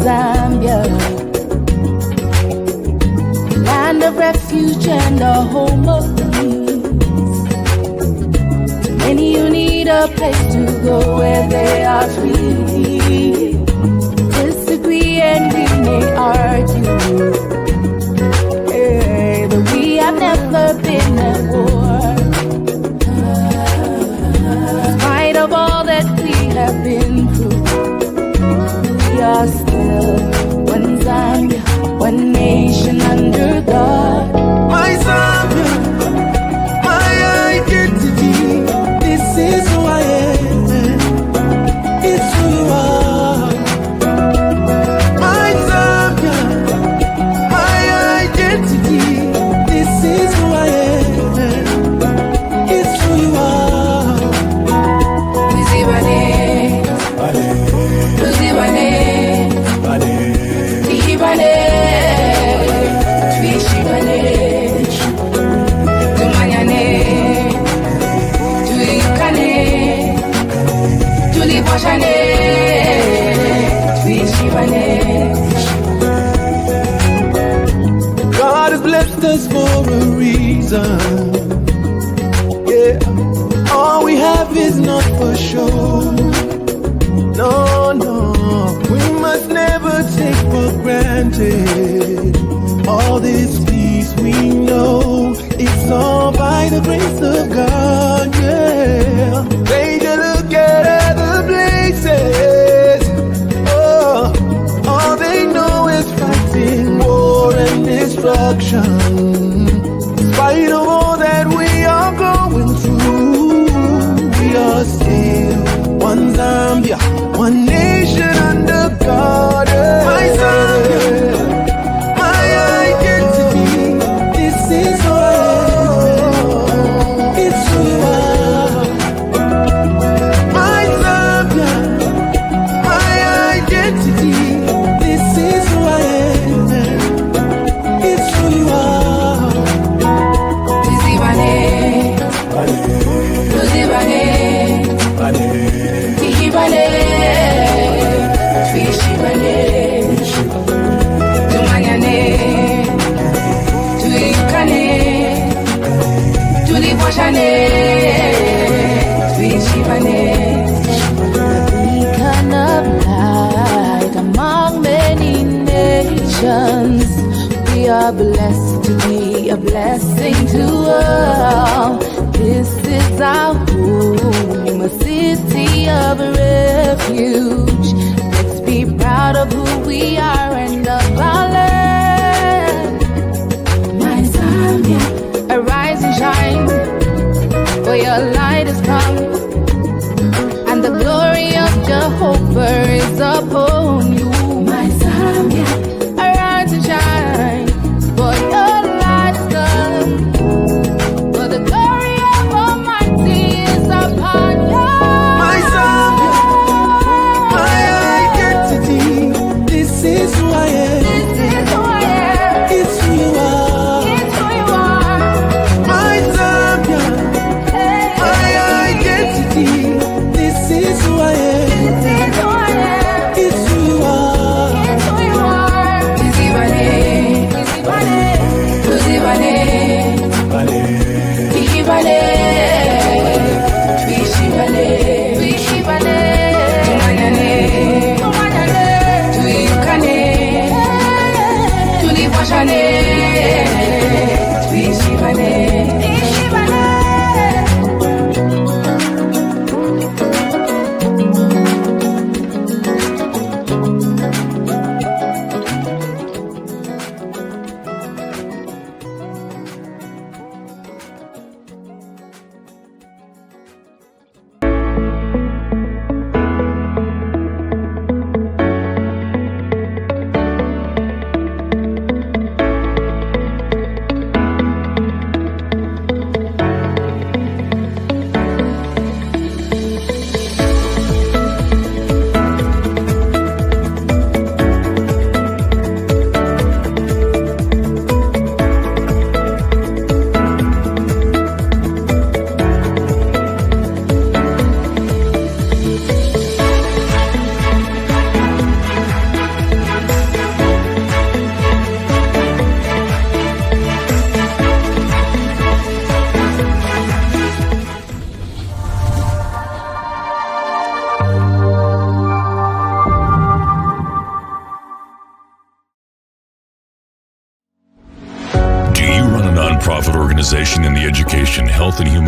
Zambia, land of refuge and a home of peace. Many you need a place to go where they are free. Disagree and we may argue, but we have never been at war. In spite of all that we have been through, we are still one Zambia, one nation under God. My Zambia, my identity, this is who I am, it's who you are. My Zambia, my identity, this is who I am, it's who you are. God has blessed us for a reason. Yeah, all we have is not for show. No, no, we must never take for granted all this peace we know. It's all by the grace of God, yeah. Take a look at other places. Oh, all they know is fighting, war and destruction. In spite of all that we are going through, we are still one Zambia, one nation under God. My Zambia, my identity, this is who I am, it's who you are. My Zambia, my identity, this is who I am, it's who you are. Beacon of light among many nations, we are blessed to be a blessing to all. This is our home, a city of refuge. Let's be proud of who we are and of our land. My Zambia, arise and shine, for your light has come, and the glory of Jehovah is upon you. My Zambia, arise and shine, for your light has come, for the glory of Almighty is upon you. My Zambia, my identity, this is who I am. This is who I am. It's who you are. It's who you are. My Zambia, my identity.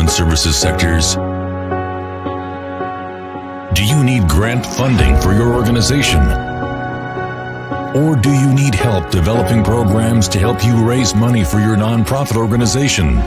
services sectors? Do you need grant funding for your organization? Or do you need help developing programs to help you raise money for your nonprofit organization?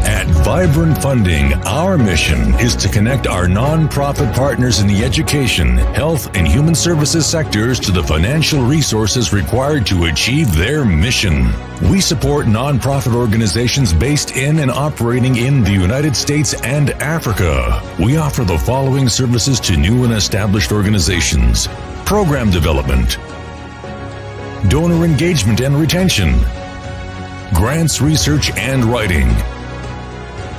At Vibrant Funding, our mission is to connect our nonprofit partners in the education, health, and human services sectors to the financial resources required to achieve their mission. We support nonprofit organizations based in and operating in the United States and Africa. We offer the following services to new and established organizations: program development, donor engagement and retention, grants, research, and writing.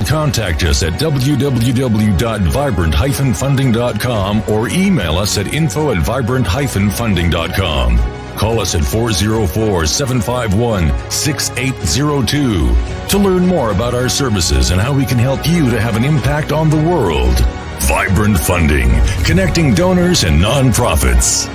Contact us at www.vibrant-funding.com or email us at info@vibrant-funding.com. Call us at 404-751-6802 to learn more about our services and how we can help you to have an impact on the world. Vibrant Funding, connecting donors and nonprofits.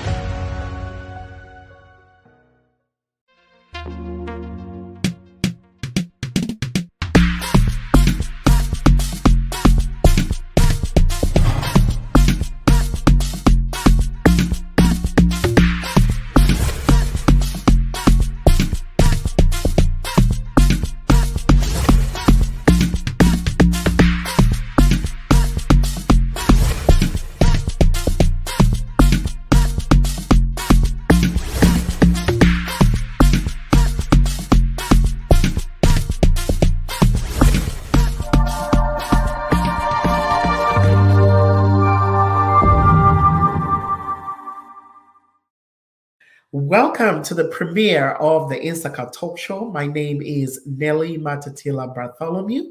Welcome to the premiere of the INSAKA Talk Show. My name is Nelly Matatila Bartholomew.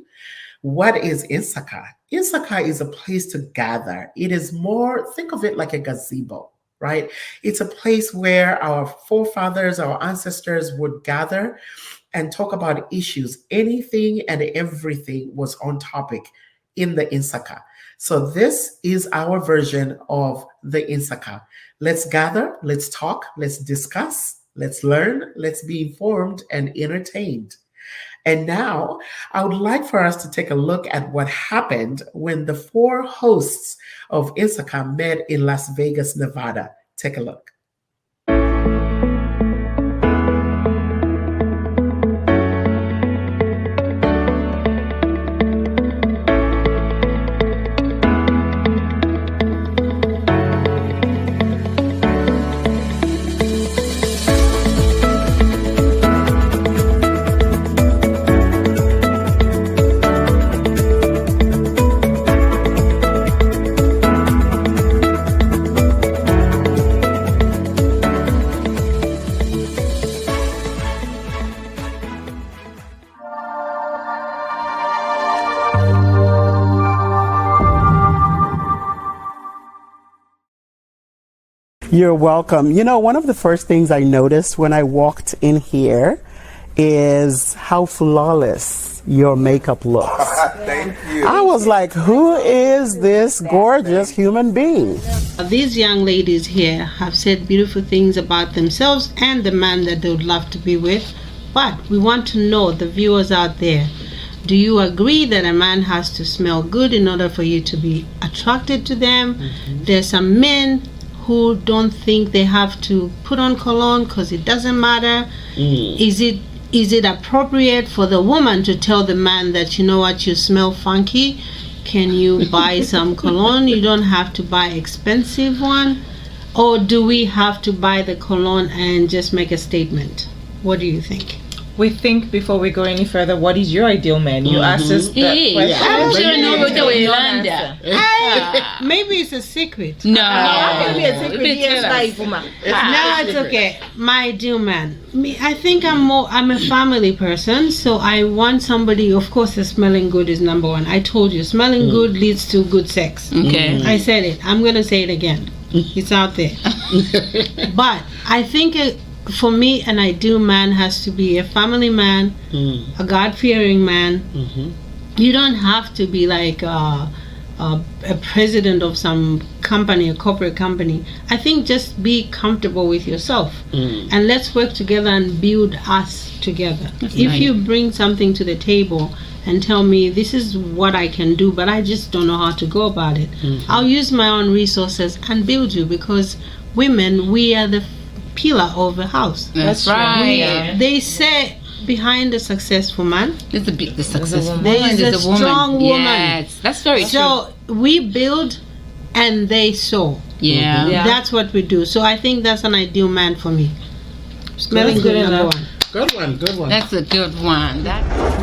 What is INSAKA? INSAKA is a place to gather. It is more, think of it like a gazebo, right? It's a place where our forefathers, our ancestors would gather and talk about issues. Anything and everything was on topic in the INSAKA. So this is our version of the INSAKA. Let's gather, let's talk, let's discuss, let's learn, let's be informed and entertained. And now I would like for us to take a look at what happened when the four hosts of INSAKA met in Las Vegas, Nevada. Take a look. You're welcome. You know, one of the first things I noticed when I walked in here is how flawless your makeup looks. Thank you. I was like, who is this gorgeous human being? These young ladies here have said beautiful things about themselves and the man that they would love to be with. But we want to know, the viewers out there, do you agree that a man has to smell good in order for you to be attracted to them? Mm-hmm. There's some men who don't think they have to put on cologne because it doesn't matter. Is it appropriate for the woman to tell the man that, you know what, you smell funky, can you buy some cologne? You don't have to buy expensive one. Or do we have to buy the cologne and just make a statement? What do you think? We think before we go any further, what is your ideal man? You asked us that question. I don't But know what the way you land. don't answer. Maybe it's a secret. It can be a secret. Yes, like, woman. No, it's okay. My dear man, I think I'm a family person, so I want somebody, of course, the smelling good is number one. I told you, smelling good leads to good sex. Okay. I said it. I'm going to say it again. It's out there. But I think for me, an ideal man has to be a family man, a God-fearing man. Mm-hmm. You don't have to be like a president of some company, a corporate company. I think just be comfortable with yourself, and let's work together and build us together. If you bring something to the table and tell me this is what I can do, but I just don't know how to go about it. I'll use my own resources and build you, because women, we are the pillar of a house. That's right. They say behind a successful man, There's the successful there woman. is There's a strong woman. Yes, that's very true. So we build and they sow. Yeah. That's what we do. So I think that's an ideal man for me. Smelling good, number one. Good one. That's a good one.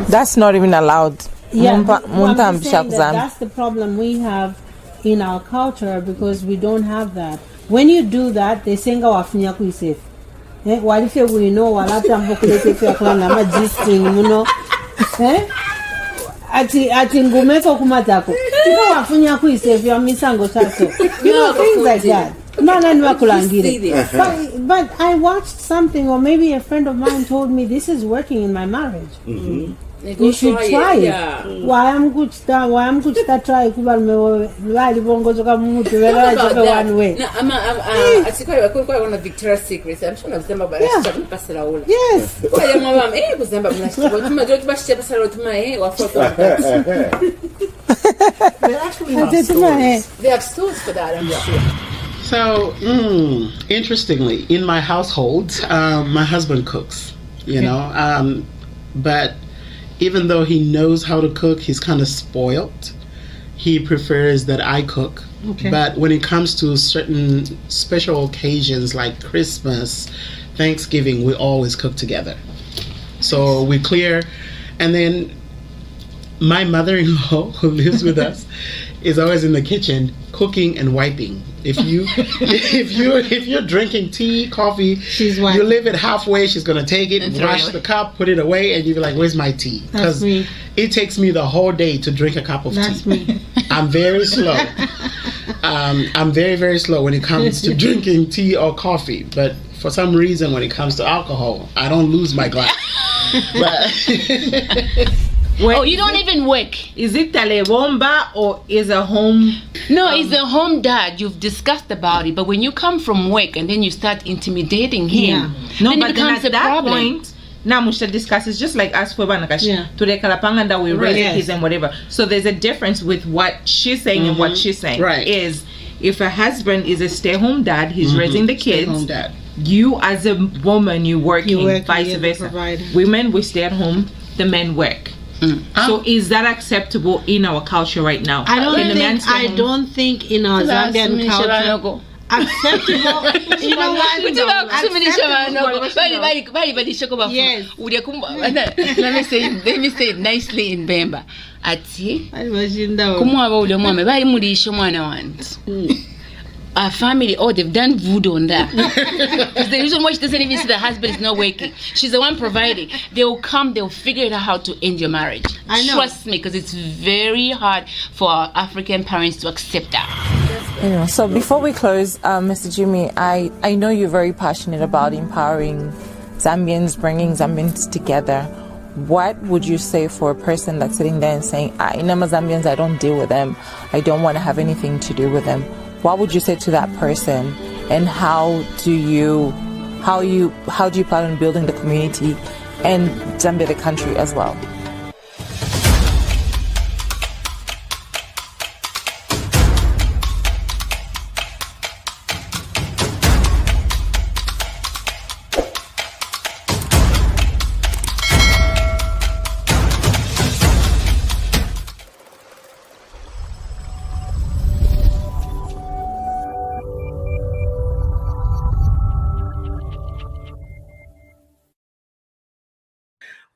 That's not even allowed. I'm just saying that's the problem we have in our culture, because we don't have that. When you do that, they sing our wafunya safe. What if we know what I'm ati ngumeko kumatako iko wafunya safe ya misango chacho, things like that. But I watched something, or maybe a friend of mine told me this is working in my marriage. You should try it. Why I'm good start try kuba bali bongozo ka mutu wala one way. Asikwa kuna Victoria's Secret. I'm sure nazema ba pasela ula. Yes. Kwa ya mama kuzamba mnashikwa tuma jotu bashia pasela tuma wafoto. They actually have stores. They have stores for that, I'm sure. So, interestingly, in my household, my husband cooks, but even though he knows how to cook, he's kind of spoiled. He prefers that I cook. Okay. But when it comes to certain special occasions like Christmas, Thanksgiving, we always cook together. So we clear, and then my mother-in-law, who lives with us, is always in the kitchen cooking and wiping. If you're drinking tea, coffee, you leave it halfway, she's gonna take it, wash the cup, put it away, and you'll be like, "Where's my tea?" Because it takes me the whole day to drink a cup of tea. That's me. I'm very slow. I'm very, very slow when it comes to drinking tea or coffee. But for some reason, when it comes to alcohol, I don't lose my glass. You don't even work. Is it Talebomba or is a home? No, it's a home dad. You've discussed about it, but when you come from work and then you start intimidating him, then it becomes at a that problem. point, now we should discuss. It's just like us for Banakash to the Kalapanga that we raise kids and whatever. So there's a difference with what she's saying and what she's saying. Right. Is if a husband is a stay-home dad, he's raising the kids. Stay-home dad. You as a woman, you working, vice versa. Women, we stay at home. The men work. So is that acceptable in our culture right now? I don't think in our Zambian culture acceptable. You know what? Yes. Let me say it nicely in Bemba. Ati kumwaba ule mwame bali mulisho mwana wantu. Our family, they've done voodoo on that. Because the reason why she doesn't even see the husband is not working. She's the one providing. They'll figure it out how to end your marriage. I know. Trust me, because it's very hard for our African parents to accept that. So before we close, Mr. Jimmy, I know you're very passionate about empowering Zambians, bringing Zambians together. What would you say for a person that's sitting there and saying, Inama Zambians, I don't deal with them. I don't want to have anything to do with them. What would you say to that person, and how do you plan on building the community and Zambia, the country, as well?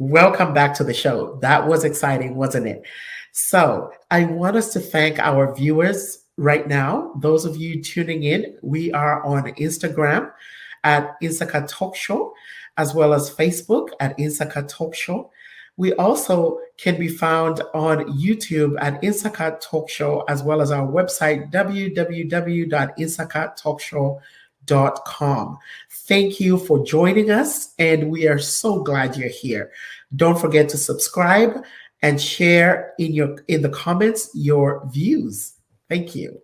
Welcome back to the show. That was exciting, wasn't it? So I want us to thank our viewers right now. Those of you tuning in, we are on Instagram at INSAKA Talk Show, as well as Facebook at INSAKA Talk Show. We also can be found on YouTube at INSAKA Talk Show, as well as our website, www.insakatalkshow.com. Thank you for joining us, and we are so glad you're here. Don't forget to subscribe and share in the comments your views. Thank you.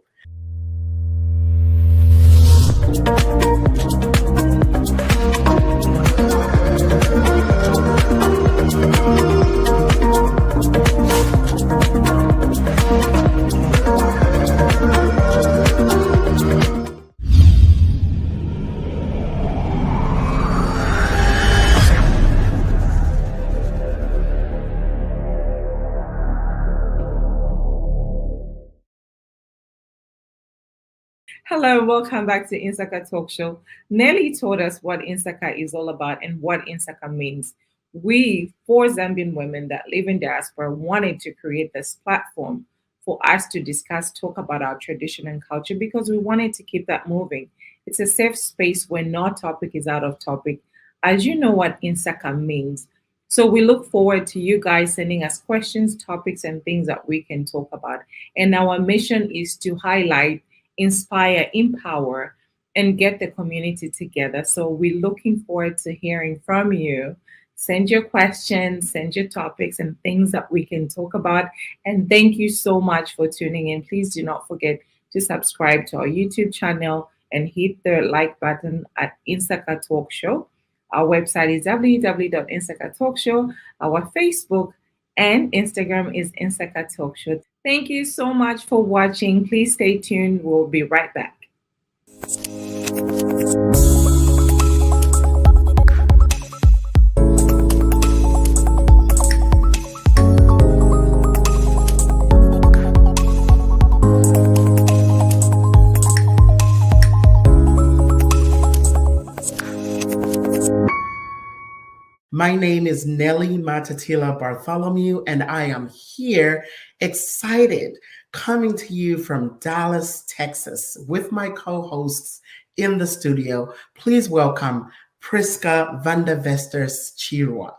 Hello, welcome back to INSAKA Talk Show. Nelly told us what INSAKA is all about and what INSAKA means. We, four Zambian women that live in diaspora, wanted to create this platform for us to discuss, talk about our tradition and culture because we wanted to keep that moving. It's a safe space where no topic is out of topic. As you know what INSAKA means. So we look forward to you guys sending us questions, topics, and things that we can talk about. And our mission is to highlight, inspire, empower, and get the community together. So we're looking forward to hearing from you. Send your questions, send your topics, and things that we can talk about. And thank you so much for tuning in. Please do not forget to subscribe to our YouTube channel and hit the like button at INSAKA Talk Show. Our website is www.INSAKA Talk Show. Our Facebook and Instagram is INSAKA Talk Show. Thank you so much for watching. Please stay tuned. We'll be right back. My name is Nelly Matatila Bartholomew, and I am here excited coming to you from Dallas, Texas, with my co-hosts in the studio. Please welcome Priska Vandavesters Chirwa.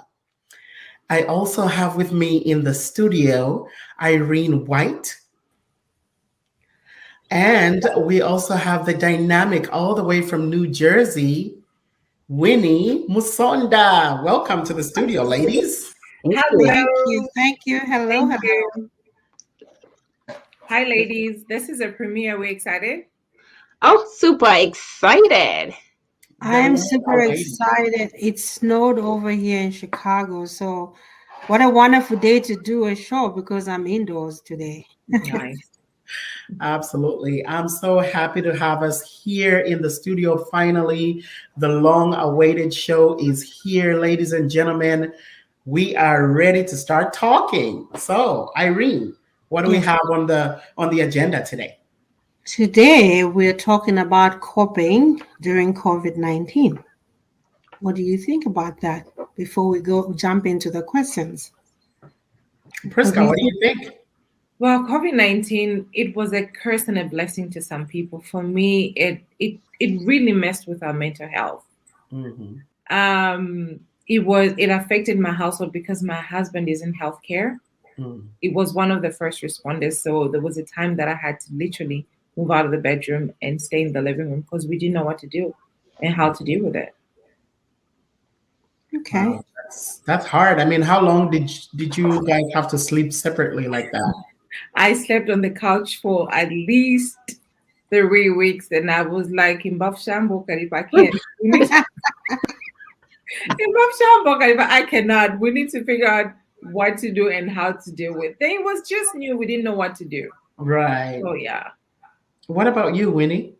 I also have with me in the studio Irene White. And we also have the dynamic all the way from New Jersey, Winnie Musonda. Welcome to the studio, ladies. Hello. Thank you. Hello. Thank you. Hi, ladies. This is a premiere. We're excited? Oh, super excited. I am super excited. It snowed over here in Chicago. So what a wonderful day to do a show because I'm indoors today. Nice. Absolutely. I'm so happy to have us here in the studio. Finally, the long-awaited show is here, ladies and gentlemen. We are ready to start talking. So, Irene, what do we have on the agenda today? Today, we're talking about coping during COVID-19. What do you think about that before we jump into the questions? Priska, what do you think? Well, COVID-19, it was a curse and a blessing to some people. For me, it really messed with our mental health. Mm-hmm. It affected my household because my husband is in healthcare. Mm. It was one of the first responders. So there was a time that I had to literally move out of the bedroom and stay in the living room because we didn't know what to do and how to deal with it. Okay. Wow, that's hard. I mean, how long did you guys have to sleep separately like that? I slept on the couch for at least 3 weeks, and I was like, "In Bafshambo, if I can't, I cannot. We need to figure out what to do and how to deal with." It was just new. We didn't know what to do. Right. Oh yeah. What about you, Winnie?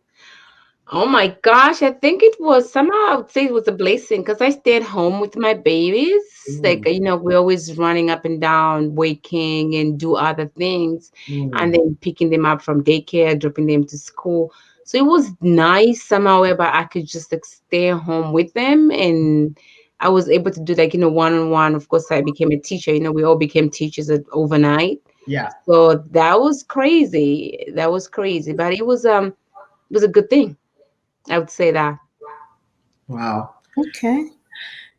Oh my gosh, I think it was somehow I would say it was a blessing because I stayed home with my babies. Like, we're always running up and down, waking and do other things, and then picking them up from daycare, dropping them to school. So it was nice somehow whereby I could just stay home with them, and I was able to do one-on-one. Of course, I became a teacher. We all became teachers overnight. Yeah. So that was crazy. But it was a good thing. I would say that. Wow. Okay.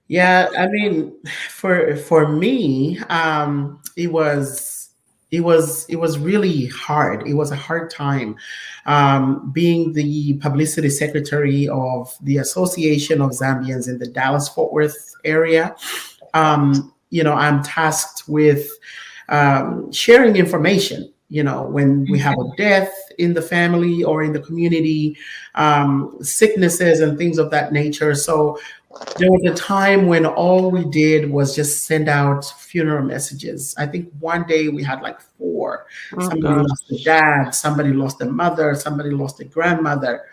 Yeah, I mean, for me, it was really hard. It was a hard time, being the publicity secretary of the Association of Zambians in the Dallas-Fort Worth area. I'm tasked with sharing information. When we have a death in the family or in the community, sicknesses and things of that nature. So there was a time when all we did was just send out funeral messages. I think one day we had like 4. Somebody lost a dad, somebody lost a mother, somebody lost a grandmother.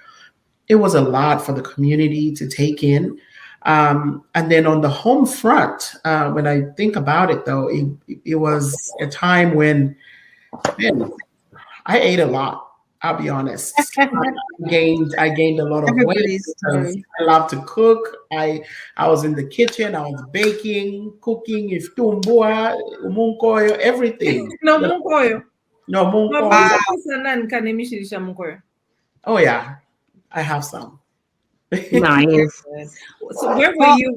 It was a lot for the community to take in. And then on the home front, when I think about it, though, it was a time when, man, I ate a lot. I'll be honest. I gained a lot of weight Everybody's because story. I love to cook. I was in the kitchen. I was baking, cooking, if tumbua, umunkoyo, everything. No munkoyo. No munkoyo. Mabusa kusanan kanemishirisha munkoyo. Oh yeah, I have some. Nice. So where were you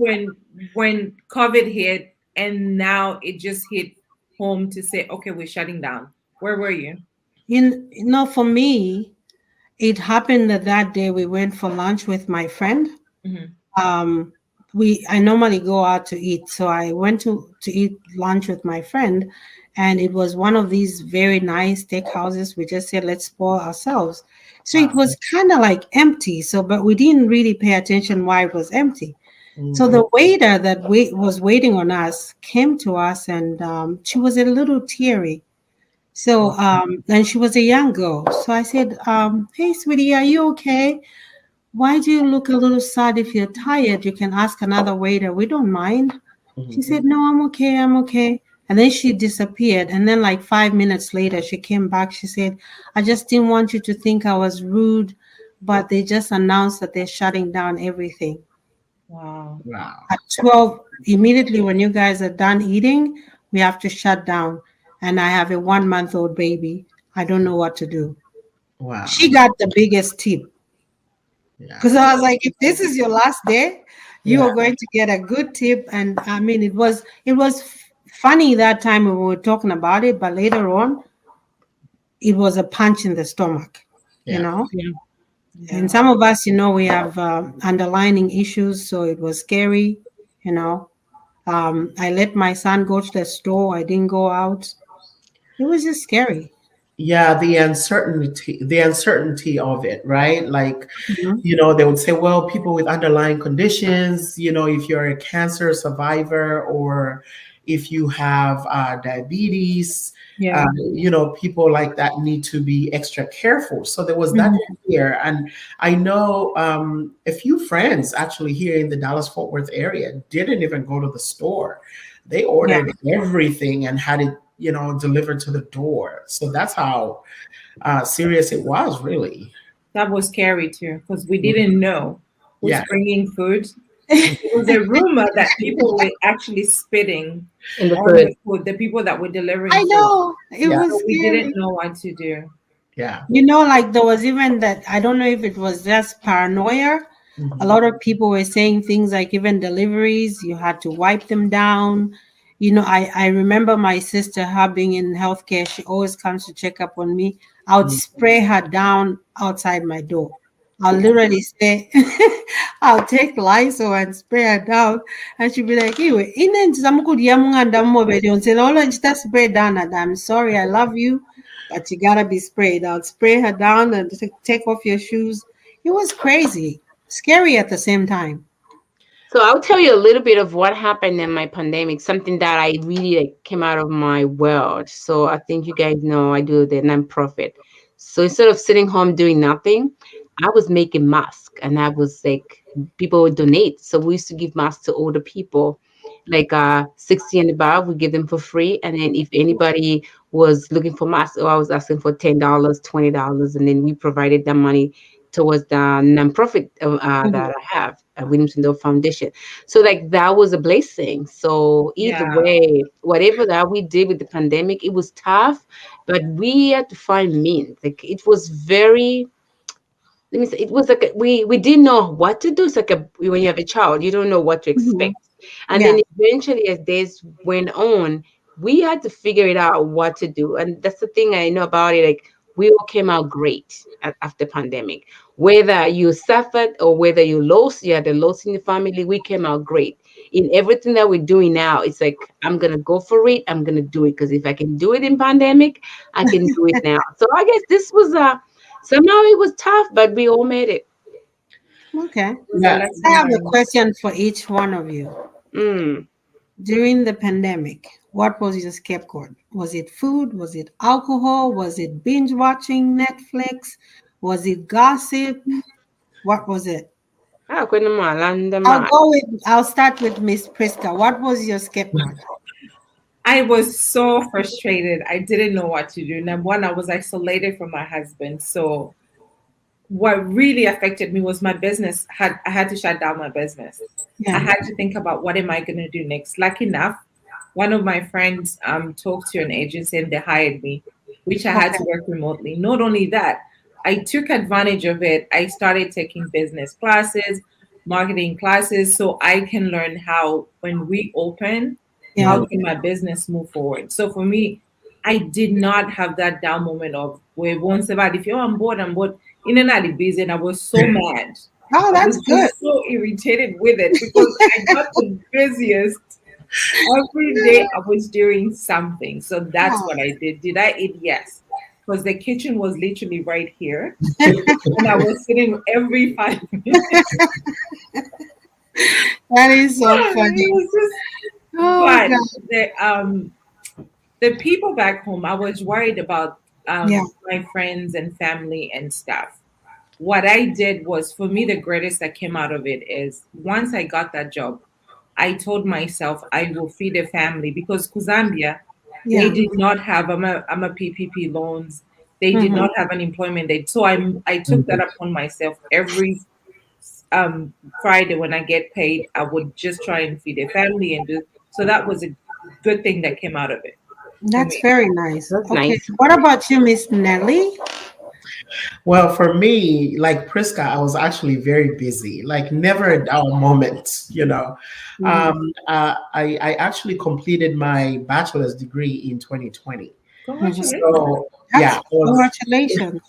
when COVID hit and now it just hit home to say, okay, we're shutting down? Where were you? For me, it happened that day we went for lunch with my friend. Mhm. I normally go out to eat, so I went to eat lunch with my friend, and it was one of these very nice steakhouses. We just said let's spoil ourselves. So it was kind of like empty. So, but we didn't really pay attention why it was empty. So the waiter that was waiting on us came to us, and she was a little teary. So, and she was a young girl. So I said, "Hey, sweetie, are you okay? Why do you look a little sad? If you're tired, you can ask another waiter. We don't mind." She said, "No, I'm okay. I'm okay." And then she disappeared. And then, like 5 minutes later, she came back. She said, "I just didn't want you to think I was rude, but they just announced that they're shutting down everything." Wow. At 12, immediately when you guys are done eating, we have to shut down. And I have a 1-month-old baby. I don't know what to do. Wow. She got the biggest tip. Yeah. Because I was like, if this is your last day, you Yeah. are going to get a good tip. And I mean, it was funny that time when we were talking about it, but later on, it was a punch in the stomach, Yeah. And some of us, we have underlying issues, so it was scary, I let my son go to the store. I didn't go out. It was just scary. Yeah, the uncertainty of it, right? Like, Mhm. they would say, well, people with underlying conditions, if you're a cancer survivor or if you have diabetes, Yeah. people like that need to be extra careful. So there was that fear. And I know a few friends actually here in the Dallas-Fort Worth area didn't even go to the store. They ordered everything and had it delivered to the door. So that's how serious it was, really. That was scary too, because we didn't know who's Yeah. bringing food. It was a rumor that people were actually spitting In the on food. the food, the people that were delivering I food. know. It Yeah. was So we scary. didn't know what to do. Yeah. Like there was even that, I don't know if it was just paranoia. A lot of people were saying things like even deliveries, you had to wipe them down. I remember my sister, her being in healthcare, she always comes to check up on me. I would spray her down outside my door. I'll literally say, I'll take Lysol and spray her down. And she'd be like, "Anyway, spray down. And I'm sorry, I love you, but you gotta be sprayed." I'll spray her down and take off your shoes. It was crazy, scary at the same time. So I'll tell you a little bit of what happened in my pandemic, something that I really came out of my world. So I think you guys know I do the nonprofit. So instead of sitting home doing nothing, I was making masks and I was like, people would donate. So we used to give masks to older people, like 60 and above, we give them for free. And then if anybody was looking for masks, I was asking for $10, $20, and then we provided that money towards the nonprofit that I have, Williamson Dole Foundation. So like that was a blessing. So either Yeah. way, whatever that we did with the pandemic, it was tough, but we had to find means. Like it was very, let me say, it was like we didn't know what to do. It's like when you have a child, you don't know what to expect. And Yeah. then eventually, as days went on, we had to figure it out what to do. And that's the thing I know about it. Like we all came out great after pandemic. Whether you suffered or whether you had a loss in the family, we came out great. In everything that we're doing now, it's like I'm gonna go for it. I'm gonna do it because if I can do it in pandemic, I can do it now. So I guess this was somehow it was tough, but we all made it. Okay. It was a Yeah. lesson I have a learned. question for each one of you. Mm. During the pandemic, what was your scapegoat? Was it food? Was it alcohol? Was it binge watching Netflix? Was it gossip? What was it? Kwenda malanda mali. I'll start with Miss Priska. What was your scapegoat? I was so frustrated. I didn't know what to do. Number one, I was isolated from my husband. So what really affected me was my business. I had to shut down my business. I had to think about what am I going to do next. Lucky enough, one of my friends talked to an agency and they hired me, which I had to work remotely. Not only that, I took advantage of it. I started taking business classes, marketing classes, so I can learn how, when we open, how can my business move forward. So for me, I did not have that down moment of where once about if you're on board, I'm bored. In and out of busy, and I was so mad. Oh, I that's was good. just so irritated with it because I got the busiest. Every day I was doing something. So that's what I did. Did I eat? Yes. Because the kitchen was literally right here. And I was sitting every 5 minutes. That is so funny. It was just, but the people back home, I was worried about my friends and family and stuff. What I did was, for me, the greatest that came out of it is once I got that job, I told myself I will feed a family because Zambia, they did not have I'm a PPP loans. They did not have unemployment aid. So I took that upon myself every Friday when I get paid. I would just try and feed a family and do. So that was a good thing that came out of it. That's very nice. That's Okay, nice. what about you, Miss Nelly? Well, for me, like Priska, I was actually very busy, like never a down moment, you know. I actually completed my bachelor's degree in 2020. So yeah, Congratulations.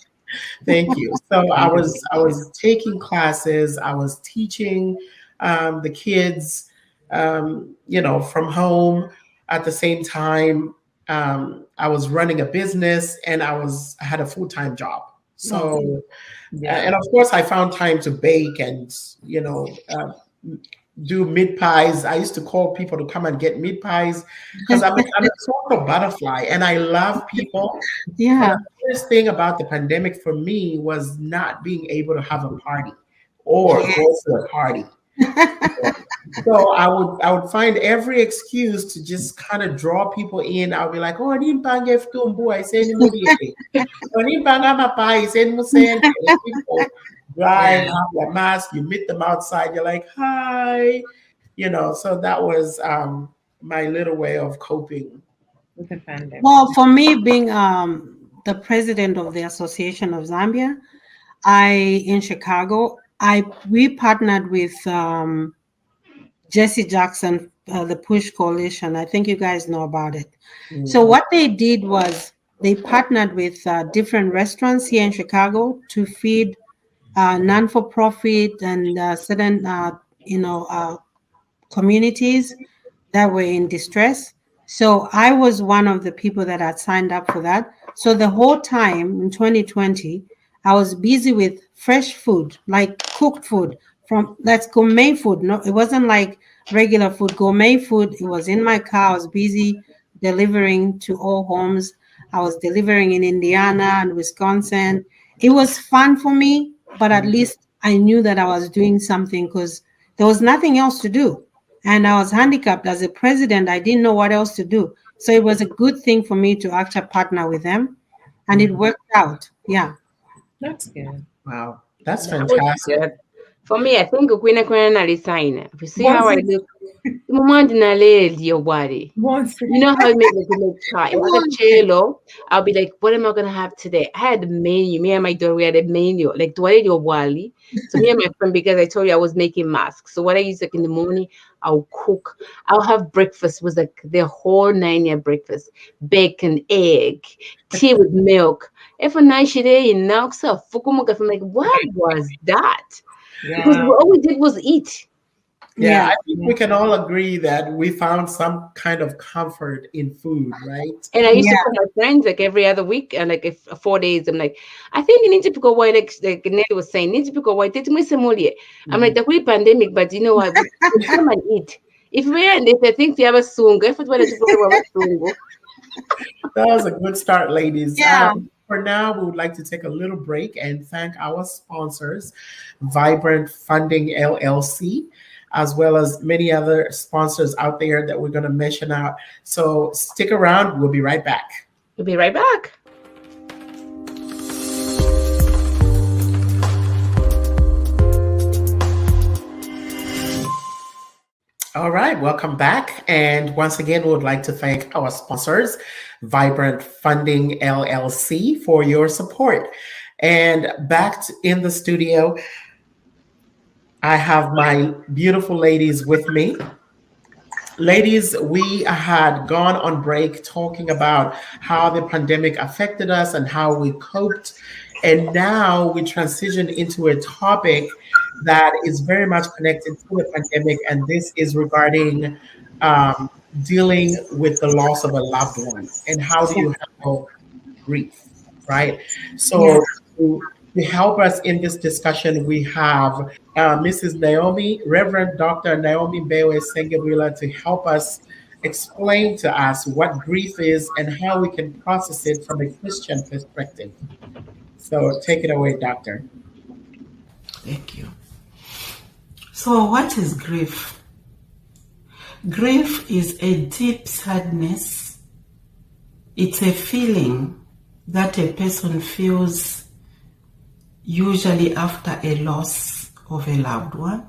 thank you. So I was taking classes, I was teaching the kids, you know, from home. At the same time, I was running a business and I had a full-time job. So, and of course, I found time to bake and, you know, do meat pies. I used to call people to come and get meat pies because I'm a social butterfly and I love people. Yeah. And the first thing about the pandemic for me was not being able to have a party or go to a party. So I would find every excuse to just kind of draw people in. I'll be like, oh, I say people drive, have your mask, you meet them outside, you're like, hi, you know. So that was my little way of coping with the pandemic. Well, for me, being the president of the Association of Zambia, in Chicago, we partnered with Jesse Jackson, the Push Coalition. I think you guys know about it. So what they did was they partnered with different restaurants here in Chicago to feed non-for-profit and certain, communities that were in distress. So I was one of the people that had signed up for that. So the whole time in 2020, I was busy with fresh food, like cooked food that's gourmet food. No, it wasn't like regular food, gourmet food. It was in my car. I was busy delivering to all homes. I was delivering in Indiana and Wisconsin. It was fun for me, but at least I knew that I was doing something because there was nothing else to do. And I was handicapped as a president. I didn't know what else to do. So it was a good thing for me to actually partner with them. And it worked out. Yeah. That's good. Wow. That's fantastic. For me, I think Queen sign. If you see how I look, your body. You know how it makes me look tight. It was a cello. I'll be like, what am I gonna have today? I had a menu. Me and my daughter, we had a menu. Like, do I need your wali? So me and my friend, because I told you I was making masks. So what I use, like in the morning, I'll cook. I'll have breakfast. Was like the whole 9-year breakfast: bacon, egg, tea with milk. If a nice day in now, so I'm like, what was that? Because all we did was eat. Yeah, I think we can all agree that we found some kind of comfort in food, right? And I used to call my friends like every other week, and like if 4 days, I'm like, I think you need to go away, like Nelly was saying, need to go away. I'm like, the whole pandemic, but you know what? We come and eat. If we're in this, I think we have a sungo. If it's that was a good start, ladies. Yeah. For now, we would like to take a little break and thank our sponsors, Vibrant Funding LLC. as well as many other sponsors out there that we're going to mention out. So stick around. We'll be right back. We'll be right back. All right, welcome back. And once again, we would like to thank our sponsors, Vibrant Funding LLC, for your support. And back in the studio, I have my beautiful ladies with me. Ladies, we had gone on break talking about how the pandemic affected us and how we coped. And now we transition into a topic that is very much connected to the pandemic. And this is regarding dealing with the loss of a loved one and how do you handle grief, right? So to help us in this discussion, we have Mrs. Naomi, Reverend Dr. Naomi Bewe Sengebula, to help us explain to us what grief is and how we can process it from a Christian perspective. So take it away, Doctor. Thank you. So what is grief? Grief is a deep sadness. It's a feeling that a person feels usually after a loss of a loved one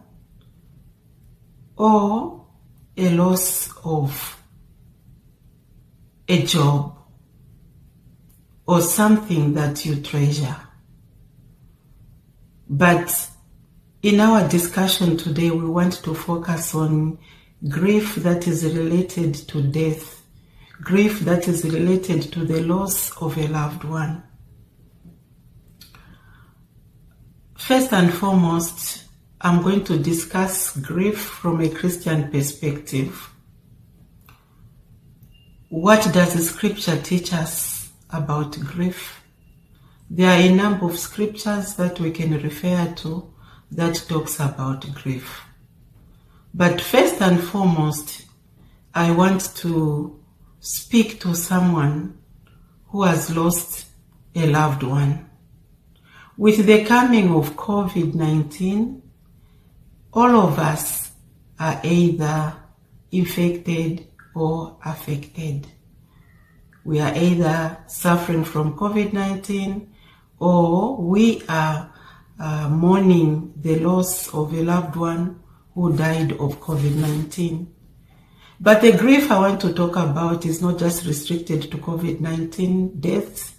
or a loss of a job or something that you treasure. But in our discussion today, we want to focus on grief that is related to death, grief that is related to the loss of a loved one. First and foremost, I'm going to discuss grief from a Christian perspective. What does the scripture teach us about grief? There are a number of scriptures that we can refer to that talks about grief. But first and foremost, I want to speak to someone who has lost a loved one. With the coming of COVID-19, all of us are either infected or affected. We are either suffering from COVID-19 or we are mourning the loss of a loved one who died of COVID-19. But the grief I want to talk about is not just restricted to COVID-19 deaths.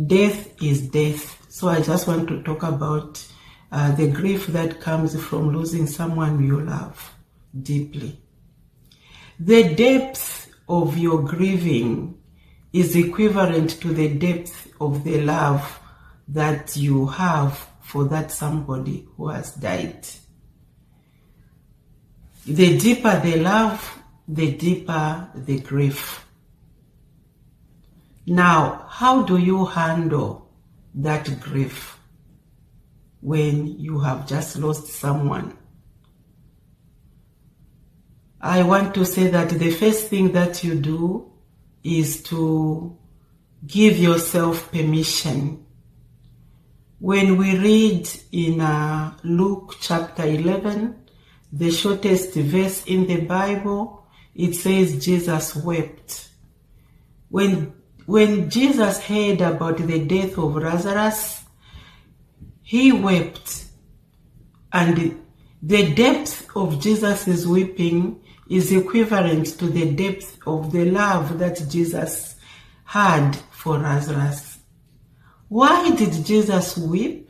Death is death. So I just want to talk about the grief that comes from losing someone you love deeply. The depth of your grieving is equivalent to the depth of the love that you have for that somebody who has died. The deeper the love, the deeper the grief. Now, how do you handle that grief when you have just lost someone? I want to say that the first thing that you do is to give yourself permission. When we read in Luke chapter 11, the shortest verse in the Bible, it says Jesus wept. When Jesus heard about the death of Lazarus, he wept. And the depth of Jesus' weeping is equivalent to the depth of the love that Jesus had for Lazarus. Why did Jesus weep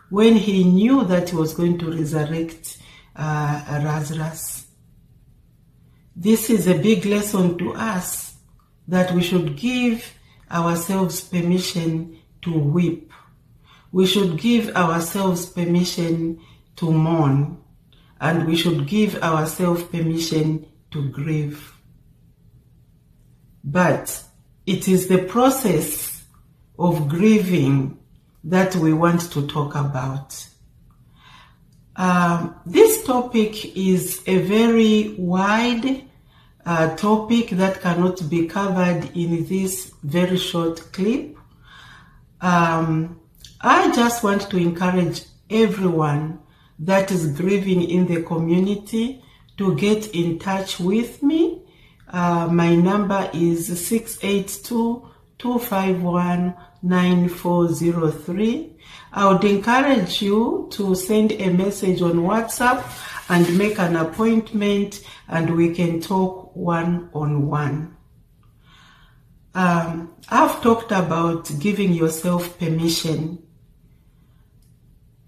when he knew that he was going to resurrect Lazarus? This is a big lesson to us, that we should give ourselves permission to weep. We should give ourselves permission to mourn, and we should give ourselves permission to grieve. But it is the process of grieving that we want to talk about. This topic is a very wide topic that cannot be covered in this very short clip. I just want to encourage everyone that is grieving in the community to get in touch with me. My number is 682-251-9403. I would encourage you to send a message on WhatsApp and make an appointment, and we can talk one-on-one. I've talked about giving yourself permission.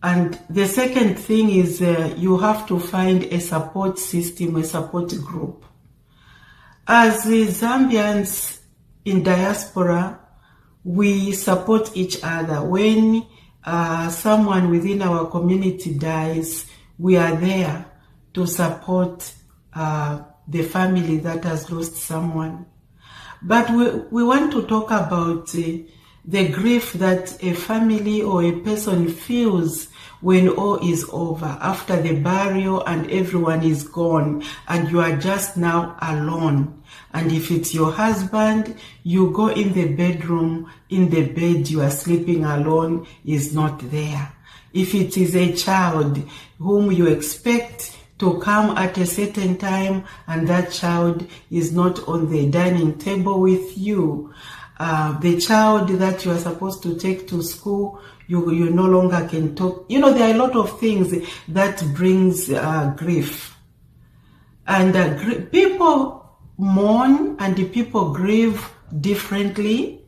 And the second thing is you have to find a support system, a support group. As the Zambians in diaspora, we support each other. When someone within our community dies, we are there to support the family that has lost someone. But we want to talk about the grief that a family or a person feels when all is over, after the burial and everyone is gone and you are just now alone. And if it's your husband, you go in the bedroom, in the bed you are sleeping alone, is not there. If it is a child whom you expect to come at a certain time and that child is not on the dining table with you, the child that you are supposed to take to school, you no longer can talk. You know, there are a lot of things that brings grief. And people mourn and the people grieve differently.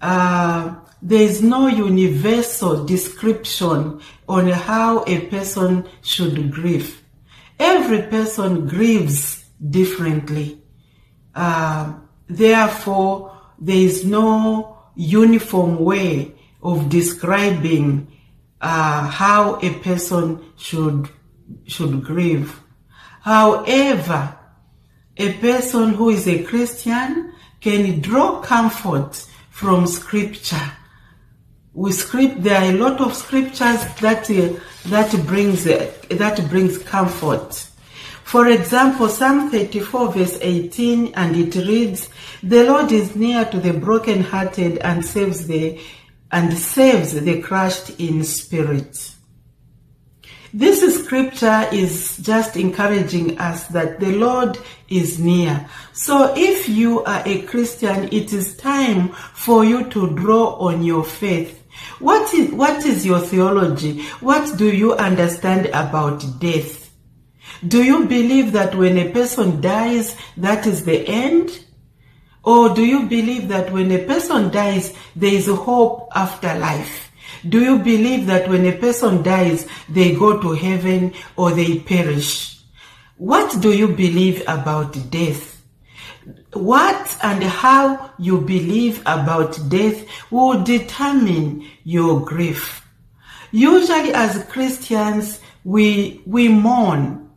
There is no universal description on how a person should grieve. Every person grieves differently. Therefore, there is no uniform way of describing how a person should grieve. However, a person who is a Christian can draw comfort from Scripture. There are a lot of scriptures that brings comfort. For example, Psalm 34 verse 18, and it reads, "The Lord is near to the brokenhearted and saves the crushed in spirit." This scripture is just encouraging us that the Lord is near. So if you are a Christian, it is time for you to draw on your faith. What is your theology? What do you understand about death? Do you believe that when a person dies, that is the end? Or do you believe that when a person dies, there is hope after life? Do you believe that when a person dies, they go to heaven or they perish? What do you believe about death? What and how you believe about death will determine your grief. Usually as Christians, we mourn,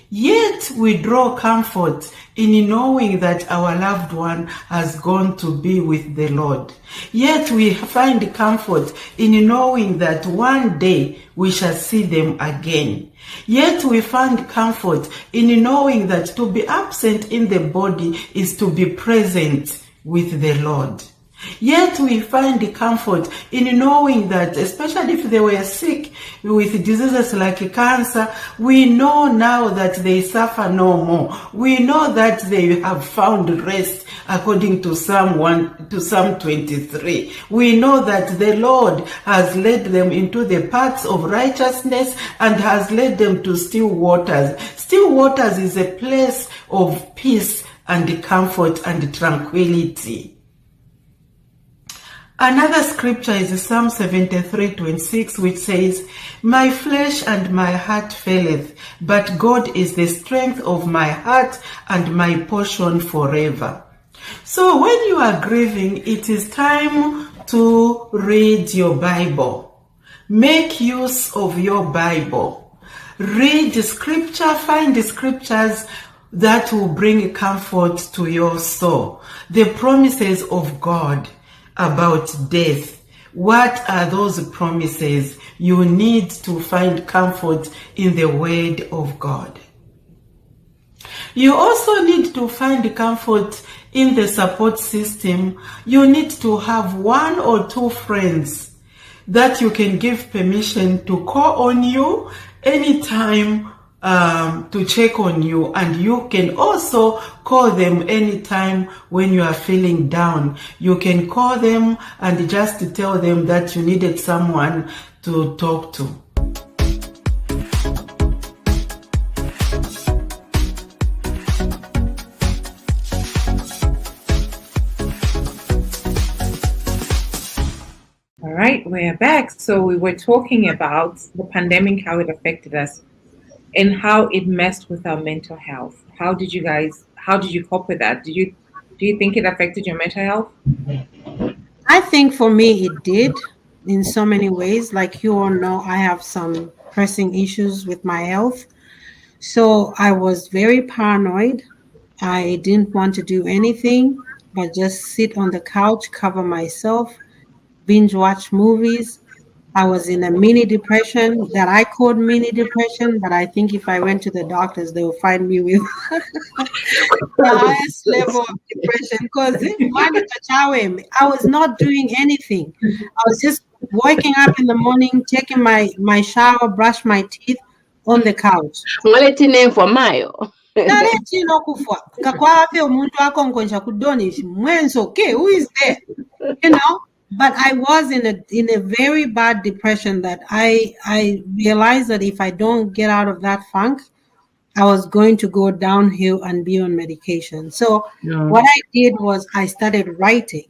yet we draw comfort in knowing that our loved one has gone to be with the Lord. Yet we find comfort in knowing that one day we shall see them again. Yet we find comfort in knowing that to be absent in the body is to be present with the Lord. Yet we find comfort in knowing that, especially if they were sick with diseases like cancer, we know now that they suffer no more. We know that they have found rest according to Psalm 23. We know that the Lord has led them into the paths of righteousness and has led them to still waters. Still waters is a place of peace and comfort and tranquility. Another scripture is Psalm 73:26, which says, "My flesh and my heart faileth, but God is the strength of my heart and my portion forever." So when you are grieving, it is time to read your Bible. Make use of your Bible. Read scripture, find the scriptures that will bring comfort to your soul. The promises of God about death. What are those promises? You need to find comfort in the Word of God. You also need to find comfort in the support system. You need to have one or two friends that you can give permission to call on you anytime to check on you, and you can also call them anytime when you are feeling down. You can call them and just tell them that you needed someone to talk to. All right, we're back. So we were talking about the pandemic, how it affected us, and how it messed with our mental health. How did you cope with that? Do you think it affected your mental health? I think for me it did in so many ways. Like you all know, I have some pressing issues with my health. So I was very paranoid. I didn't want to do anything but just sit on the couch, cover myself, binge watch movies. I was in a mini depression that I called mini depression, but I think if I went to the doctors, they will find me with the highest level of depression because I was not doing anything. I was just waking up in the morning, taking my shower, brush my teeth on the couch. Naleti kufa kakwape umuntu akonkonja kudonisha mwenso okay, who is there, you know? But I was in a very bad depression that I realized that if I don't get out of that funk, I was going to go downhill and be on medication. So what I did was I started writing.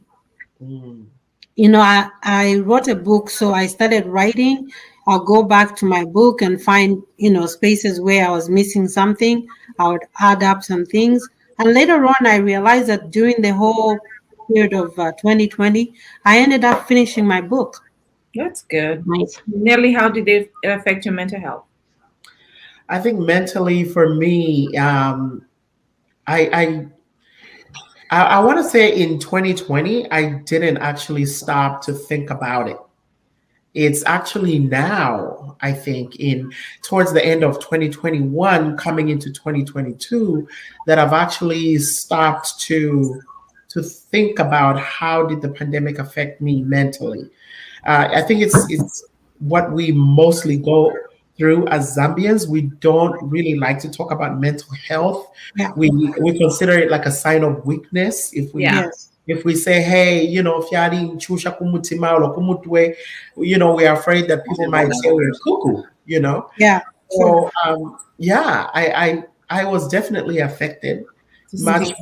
You know, I wrote a book, so I started writing. I'll go back to my book and find, spaces where I was missing something. I would add up some things. And later on, I realized that during the whole period of 2020, I ended up finishing my book. That's good. Nice. Nelly, how did it affect your mental health? I think mentally for me, I want to say in 2020, I didn't actually stop to think about it. It's actually now, I think, towards the end of 2021, coming into 2022, that I've actually stopped to think about how did the pandemic affect me mentally. I think it's what we mostly go through as Zambians. We don't really like to talk about mental health. Yeah. We consider it like a sign of weakness if we say, hey, fiari chusha kumutima or kumutwe, we are afraid that people might say we're cuckoo, Yeah. So I was definitely affected much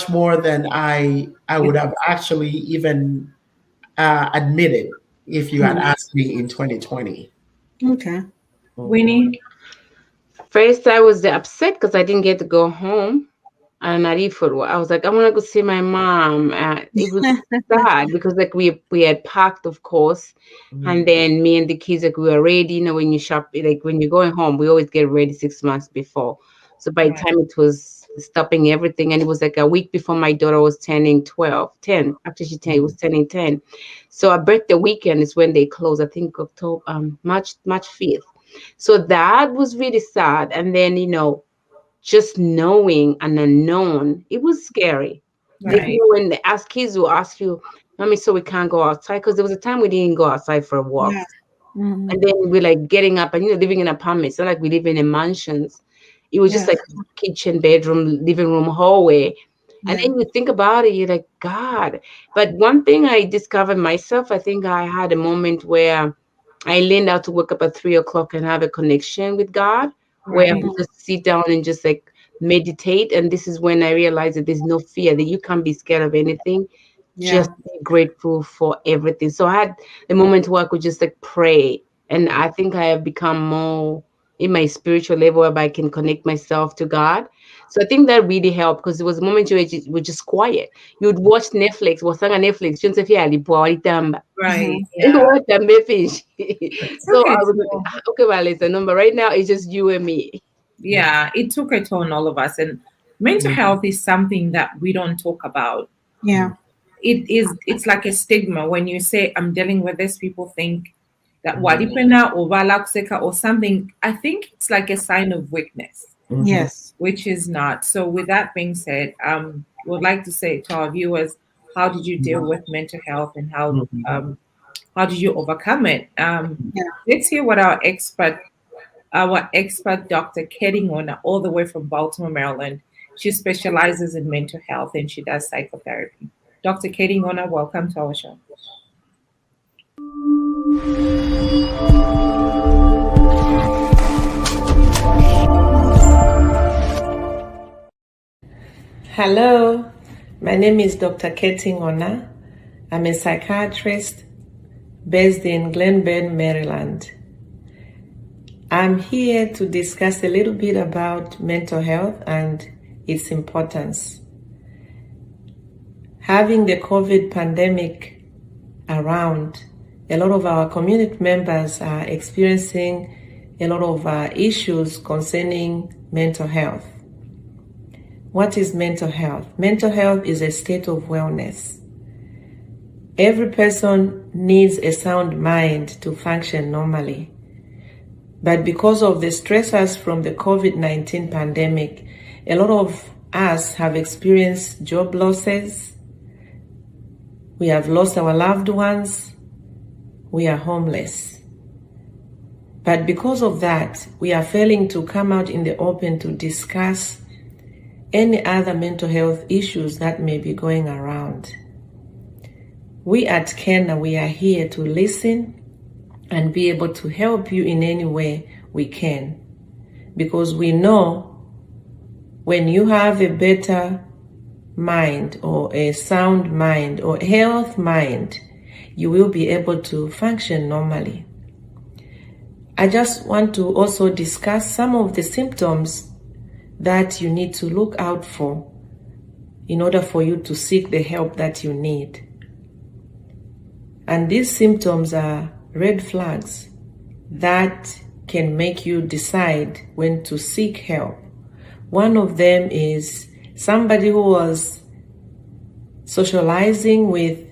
more than I would have actually even admitted if you had asked me in 2020. Okay. Winnie? First, I was upset because I didn't get to go home. And I was like, I want to go see my mom. It was sad because we had packed, of course. And then me and the kids, we were ready. When you shop, when you're going home, we always get ready 6 months before. So by the time it was stopping everything, and it was like a week before my daughter was turning 10. After she was turning 10. So our birthday weekend is when they close, I think March 5th. So that was really sad. And then, just knowing an unknown, it was scary. Right. When the kids will ask you, Mommy, so we can't go outside, because there was a time we didn't go outside for a walk. Yeah. Mm-hmm. And then we're getting up and living in apartments. It's not like we live in mansions. It was just kitchen, bedroom, living room, hallway. And then you think about it, you're like, God. But one thing I discovered myself, I think I had a moment where I learned how to wake up at 3:00 and have a connection with God. Where I just sit down and just meditate. And this is when I realized that there's no fear, that you can't be scared of anything. Just be grateful for everything. So I had a moment where I could just pray. And I think I have become more in my spiritual level where I can connect myself to God. So I think that really helped, because there was a moment where you were just quiet. You would watch Netflix, Right. So I was like, okay, well, it's a number. Right now, it's just you and me. Yeah, it took a toll on all of us. And mental health is something that we don't talk about. Yeah. It's like a stigma. When you say, I'm dealing with this, people think that wadipena or valakseka or something. I think it's like a sign of weakness. Yes. Which is not. So with that being said, would like to say to our viewers, how did you deal with mental health, and how did you overcome it? Let's hear what our expert our expert, Dr. Katie Ngona, all the way from Baltimore, Maryland. She specializes in mental health and she does psychotherapy. Dr. Katie Ngona, welcome to our show. Hello, my name is Dr. Katie Ngona. I'm a psychiatrist based in Glen Bend, Maryland. I'm here to discuss a little bit about mental health and its importance. Having the COVID pandemic around, a lot of our community members are experiencing a lot of issues concerning mental health. What is mental health? Mental health is a state of wellness. Every person needs a sound mind to function normally. But because of the stressors from the COVID-19 pandemic, a lot of us have experienced job losses. We have lost our loved ones. We are homeless. But because of that, we are failing to come out in the open to discuss any other mental health issues that may be going around. We at Kena, we are here to listen and be able to help you in any way we can. Because we know when you have a better mind or a sound mind or health mind, you will be able to function normally. I just want to also discuss some of the symptoms that you need to look out for in order for you to seek the help that you need. And these symptoms are red flags that can make you decide when to seek help. One of them is somebody who was socializing with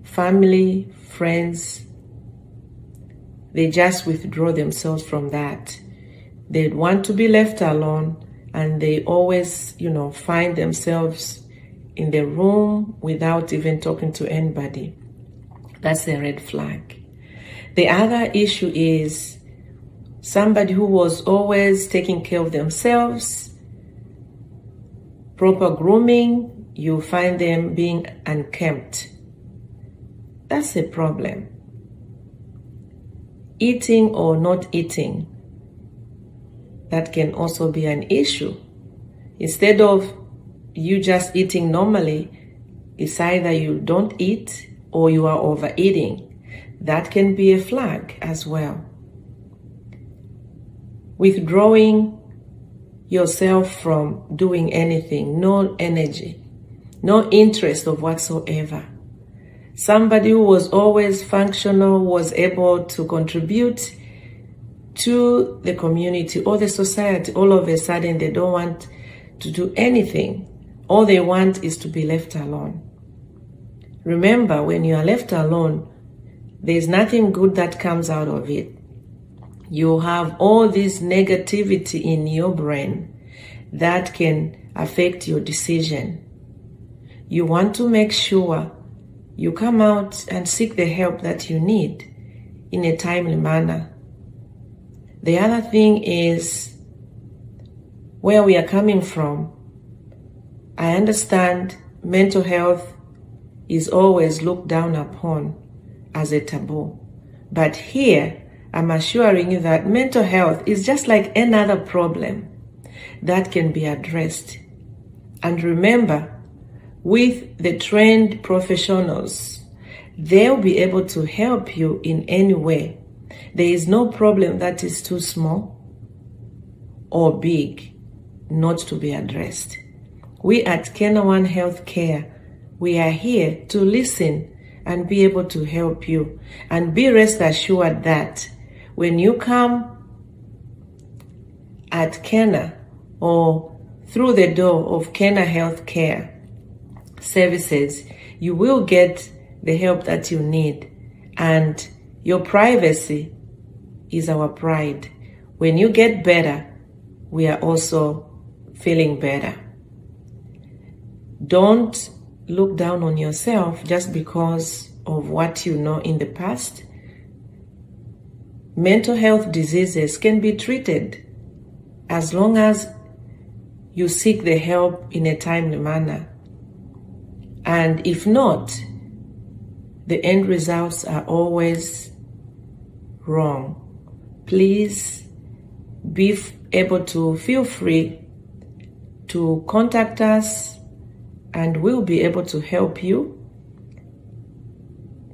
family, friends. They just withdraw themselves from that. They want to be left alone, and they always, find themselves in the room without even talking to anybody. That's a red flag. The other issue is somebody who was always taking care of themselves, proper grooming, you find them being unkempt. That's a problem. Eating or not eating, that can also be an issue. Instead of you just eating normally, it's either you don't eat or you are overeating. That can be a flag as well. Withdrawing yourself from doing anything, no energy, no interest of whatsoever. Somebody who was always functional, was able to contribute to the community or the society, all of a sudden they don't want to do anything. All they want is to be left alone. Remember, when you are left alone, there's nothing good that comes out of it. You have all this negativity in your brain that can affect your decision. You want to make sure you come out and seek the help that you need in a timely manner. The other thing is where we are coming from. I understand mental health is always looked down upon as a taboo. But here, I'm assuring you that mental health is just like any other problem that can be addressed. And remember, with the trained professionals, they'll be able to help you in any way. There is no problem that is too small or big not to be addressed. We at Kena One Healthcare, we are here to listen and be able to help you. And be rest assured that when you come at Kena or through the door of Kena Healthcare services, you will get the help that you need. And your privacy is our pride. When you get better, we are also feeling better. Don't look down on yourself just because of what you know in the past. mental health diseases can be treated as long as you seek the help in a timely manner. And if not, the end results are always wrong. Please be able to feel free to contact us, and we'll be able to help you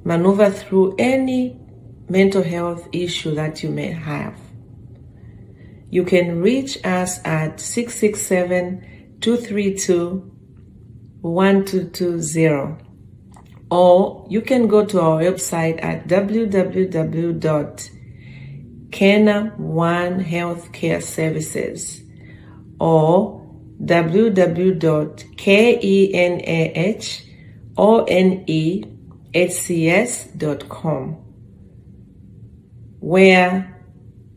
maneuver through any mental health issue that you may have. You can reach us at 667-232-1220, or you can go to our website at www.kena1healthcareservices or www.kenehonehcs.com, where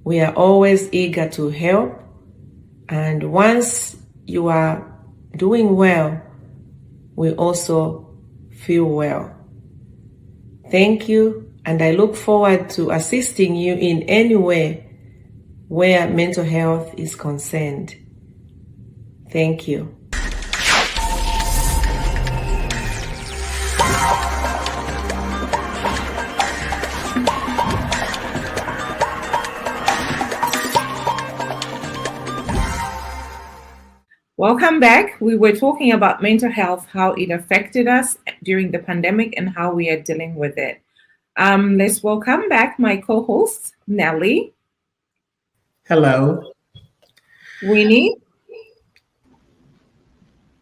we are always eager to help. And once you are doing well, we also feel well. Thank you, and I look forward to assisting you in any way where mental health is concerned. Thank you. Welcome back. We were talking about mental health, how it affected us during the pandemic and how we are dealing with it. Let's welcome back my co-host, Nelly. Hello. Winnie.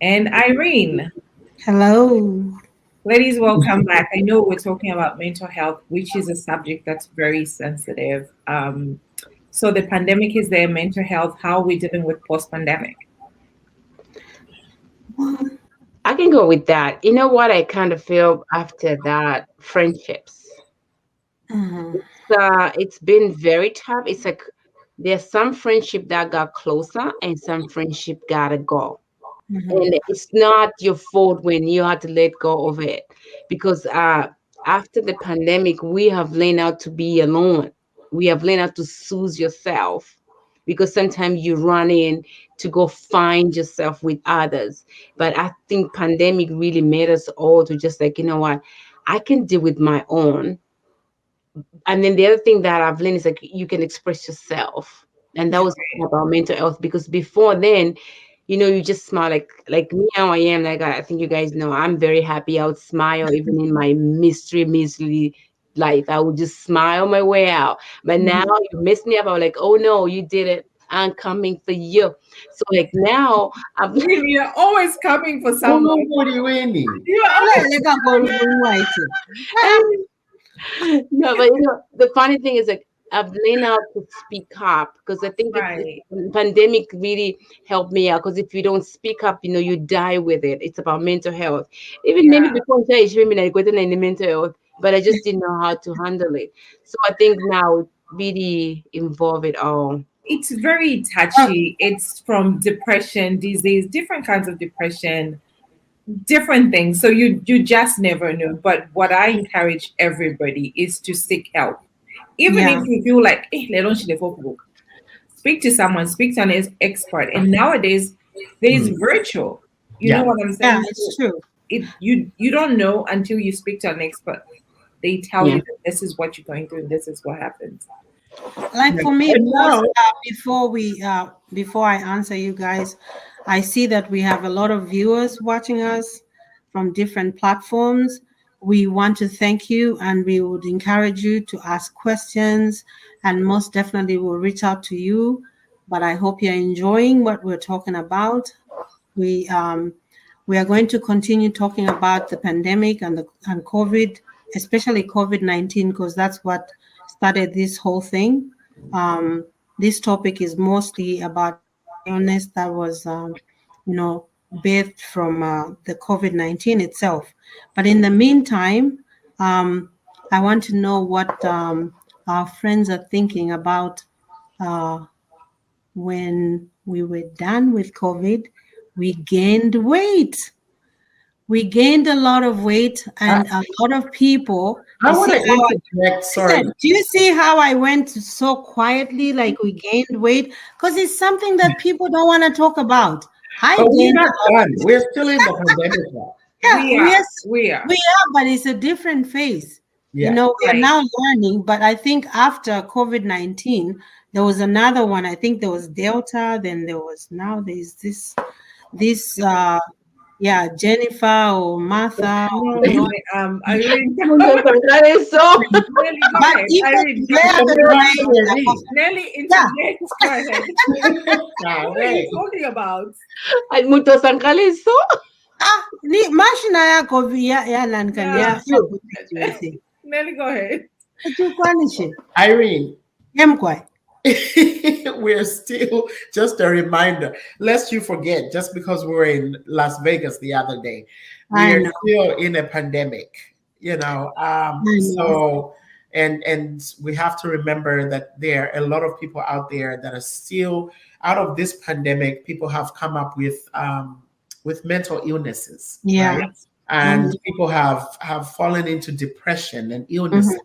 And Irene. Hello. Ladies, welcome back. I know we're talking about mental health, which is a subject that's very sensitive. So the pandemic is there, mental health, how are we dealing with post-pandemic? I can go with that. You know what I kind of feel after that? Friendships. It's been very tough. It's like there's some friendship that got closer and some friendship gotta go. And it's not your fault when you had to let go of it, because after the pandemic, we have learned how to be alone. We have learned how to soothe yourself, because sometimes you run in to go find yourself with others. But I think pandemic really made us all to just like, you know what, I can deal with my own. And then the other thing that I've learned is like you can express yourself. And that was about mental health, because before then, you know, you just smile like me how I am. Like I think you guys know, I'm very happy. I would smile even in my misery life. I would just smile my way out. But now you mess me up. I'm like, oh no, you did it. I'm coming for you. So like now, you're always coming for someone. You're always No, but you know, the funny thing is like I've learned how to speak up, because I think the pandemic really helped me out. Because if you don't speak up, you know, you die with it. It's about mental health. Even maybe before I got in mental health, but I just didn't know how to handle it. So I think now it really involve it all. It's very touchy. It's from depression, disease, different kinds of depression, different things. So you just never know. But what I encourage everybody is to seek help. Even if you feel like, speak to someone, speak to an expert. And nowadays, there's virtual. You know what I'm saying? Yeah, it's true. You don't know until you speak to an expert. They tell you that this is what you're going through and this is what happens. Like for me, before I answer you guys, I see that we have a lot of viewers watching us from different platforms. We want to thank you, and we would encourage you to ask questions, and most definitely we'll reach out to you. But I hope you're enjoying what we're talking about. We are going to continue talking about the pandemic and COVID, especially COVID-19, because that's what started this whole thing. This topic is mostly about illness that was, birthed from the COVID-19 itself. But in the meantime, I want to know what our friends are thinking about when we were done with COVID. We gained weight. We gained a lot of weight, and a lot of people I want to interject. Sorry. Do you see how I went so quietly, like we gained weight? Because it's something that people don't want to talk about. But we're not done. We're still in the pandemic now. Yeah, we are, but it's a different phase. Yeah. You know, we're now learning, but I think after COVID-19, there was another one. I think there was Delta, then there's this Jennifer or Martha. Nelly, interject. Go ahead. What are you talking about? Nelly, go ahead. Irene. We're still, just a reminder, lest you forget, just because we were in Las Vegas the other day, we're still in a pandemic, you know. So and we have to remember that there are a lot of people out there that are still out of this pandemic. People have come up with mental illnesses, right? And people have fallen into depression and illnesses.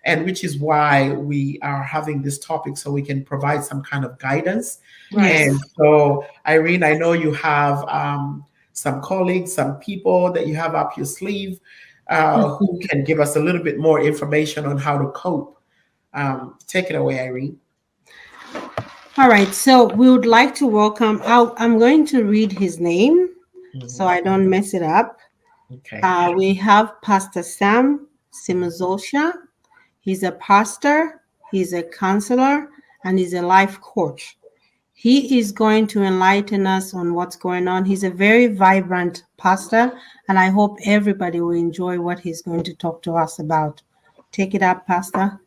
And which is why we are having this topic, so we can provide some kind of guidance. Right. And so, Irene, I know you have some colleagues, some people that you have up your sleeve who can give us a little bit more information on how to cope. Take it away, Irene. All right. So we would like to welcome, I'm going to read his name so I don't mess it up. Okay. We have Pastor Sam Simazosha. He's a pastor, he's a counselor, and he's a life coach. He is going to enlighten us on what's going on. He's a very vibrant pastor, and I hope everybody will enjoy what he's going to talk to us about. Take it up, Pastor.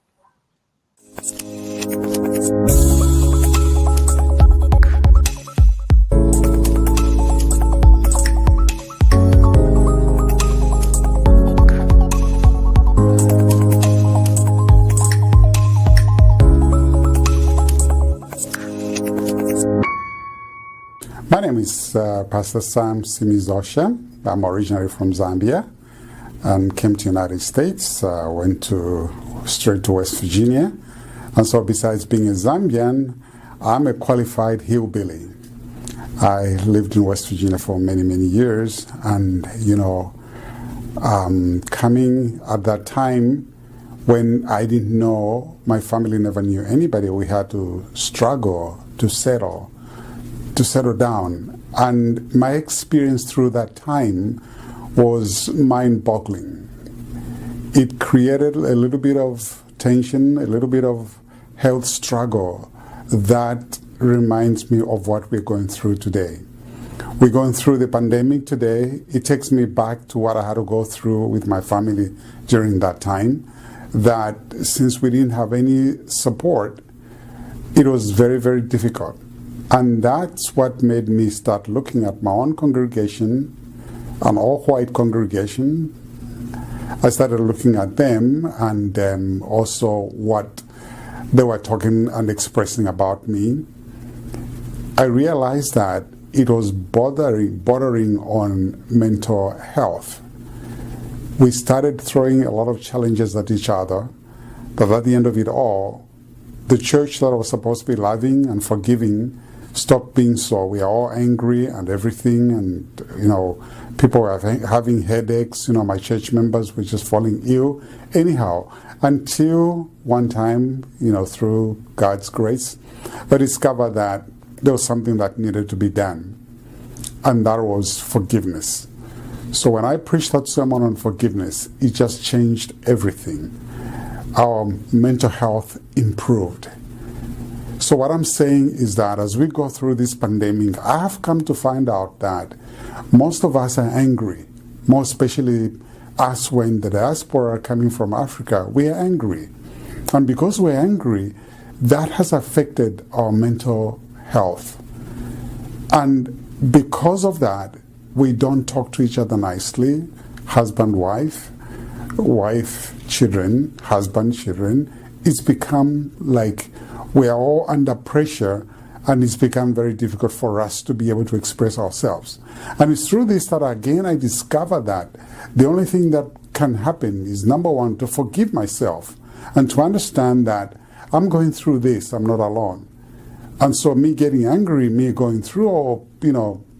My name is Pastor Sam Simizosha. I'm originally from Zambia and came to the United States. Went straight to West Virginia. And so besides being a Zambian, I'm a qualified hillbilly. I lived in West Virginia for many, many years. And, you know, coming at that time when I didn't know, my family never knew anybody, we had to struggle to settle down. And my experience through that time was mind-boggling. It created a little bit of tension, a little bit of health struggle that reminds me of what we're going through today. We're going through the pandemic today. It takes me back to what I had to go through with my family during that time, that since we didn't have any support, it was very, very difficult. And that's what made me start looking at my own congregation, an all-white congregation. I started looking at them and also what they were talking and expressing about me. I realized that it was bordering on mental health. We started throwing a lot of challenges at each other, but at the end of it all, the church that was supposed to be loving and forgiving stopped being so. We are all angry and everything, and you know, people were having headaches. You know, my church members were just falling ill. Anyhow, until one time, you know, through God's grace, I discovered that there was something that needed to be done, and that was forgiveness. So when I preached that sermon on forgiveness, it just changed everything. Our mental health improved. So what I'm saying is that as we go through this pandemic, I have come to find out that most of us are angry, more especially us when the diaspora coming from Africa, we are angry. And because we're angry, that has affected our mental health. And because of that, we don't talk to each other nicely, husband, wife, children, husband, children. It's become like we are all under pressure, and it's become very difficult for us to be able to express ourselves. And it's through this that, again, I discovered that the only thing that can happen is, number one, to forgive myself and to understand that I'm going through this, I'm not alone. And so me getting angry, me going through, or,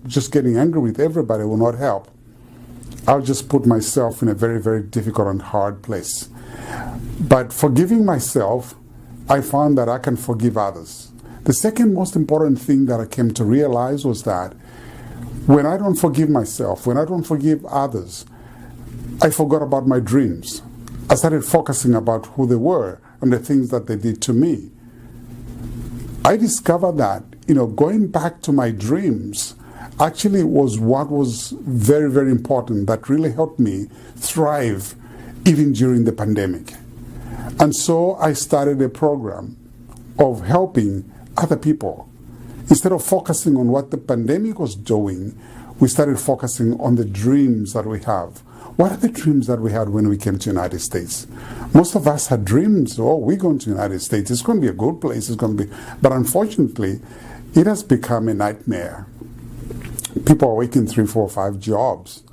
just getting angry with everybody will not help. I'll just put myself in a very, very difficult and hard place. But forgiving myself, I found that I can forgive others. The second most important thing that I came to realize was that when I don't forgive myself, when I don't forgive others, I forgot about my dreams. I started focusing about who they were and the things that they did to me. I discovered that, going back to my dreams actually was what was very, very important, that really helped me thrive even during the pandemic. And so I started a program of helping other people. Instead of focusing on what the pandemic was doing, we started focusing on the dreams that we have. What are the dreams that we had when we came to the United States? Most of us had dreams, we're going to the United States, it's going to be a good place, but unfortunately, it has become a nightmare. People are working 3, 4, 5 jobs,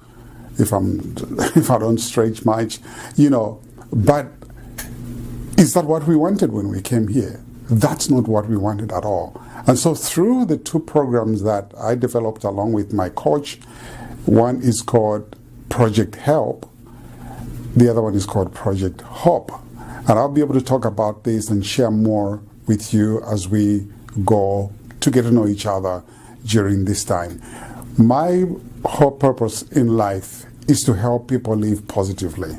if I don't stretch much, but is that what we wanted when we came here? That's not what we wanted at all. And so through the 2 programs that I developed along with my coach, one is called Project Help, the other one is called Project Hope. And I'll be able to talk about this and share more with you as we go to get to know each other during this time. My whole purpose in life is to help people live positively.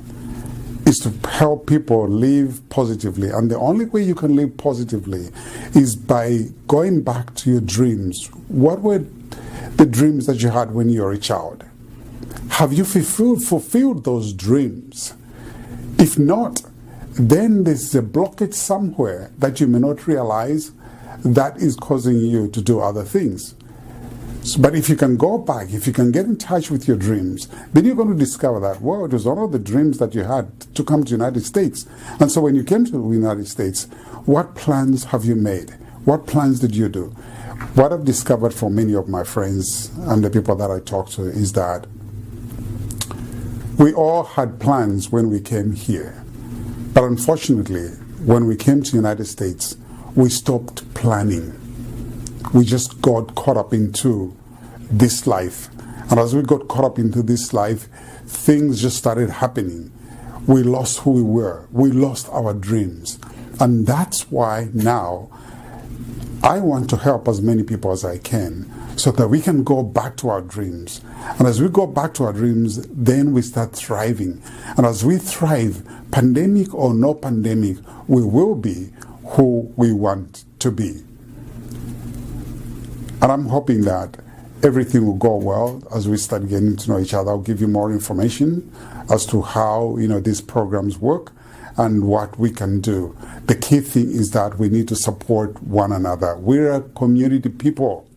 Is to help people live positively. And the only way you can live positively is by going back to your dreams. What were the dreams that you had when you were a child? Have you fulfilled those dreams? If not, then there's a blockage somewhere that you may not realize that is causing you to do other things. But if you can go back, if you can get in touch with your dreams, then you're going to discover that, it was one of the dreams that you had to come to the United States. And so when you came to the United States, what plans have you made? What plans did you do? What I've discovered from many of my friends and the people that I talk to is that we all had plans when we came here. But unfortunately, when we came to the United States, we stopped planning. We just got caught up into this life. And as we got caught up into this life, things just started happening. We lost who we were. We lost our dreams. And that's why now I want to help as many people as I can so that we can go back to our dreams. And as we go back to our dreams, then we start thriving. And as we thrive, pandemic or no pandemic, we will be who we want to be. And I'm hoping that everything will go well as we start getting to know each other. I'll give you more information as to how these programs work and what we can do. The key thing is that we need to support one another. We're a community people.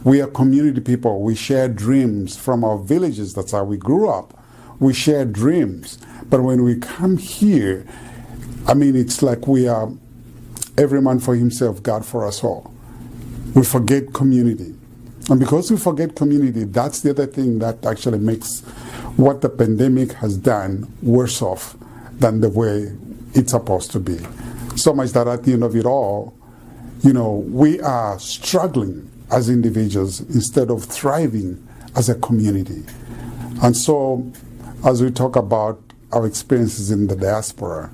We are community people. We share dreams from our villages. That's how we grew up. We share dreams. But when we come here, it's like we are every man for himself, God for us all. We forget community. And because we forget community, that's the other thing that actually makes what the pandemic has done worse off than the way it's supposed to be. So much that at the end of it all, we are struggling as individuals instead of thriving as a community. And so as we talk about our experiences in the diaspora,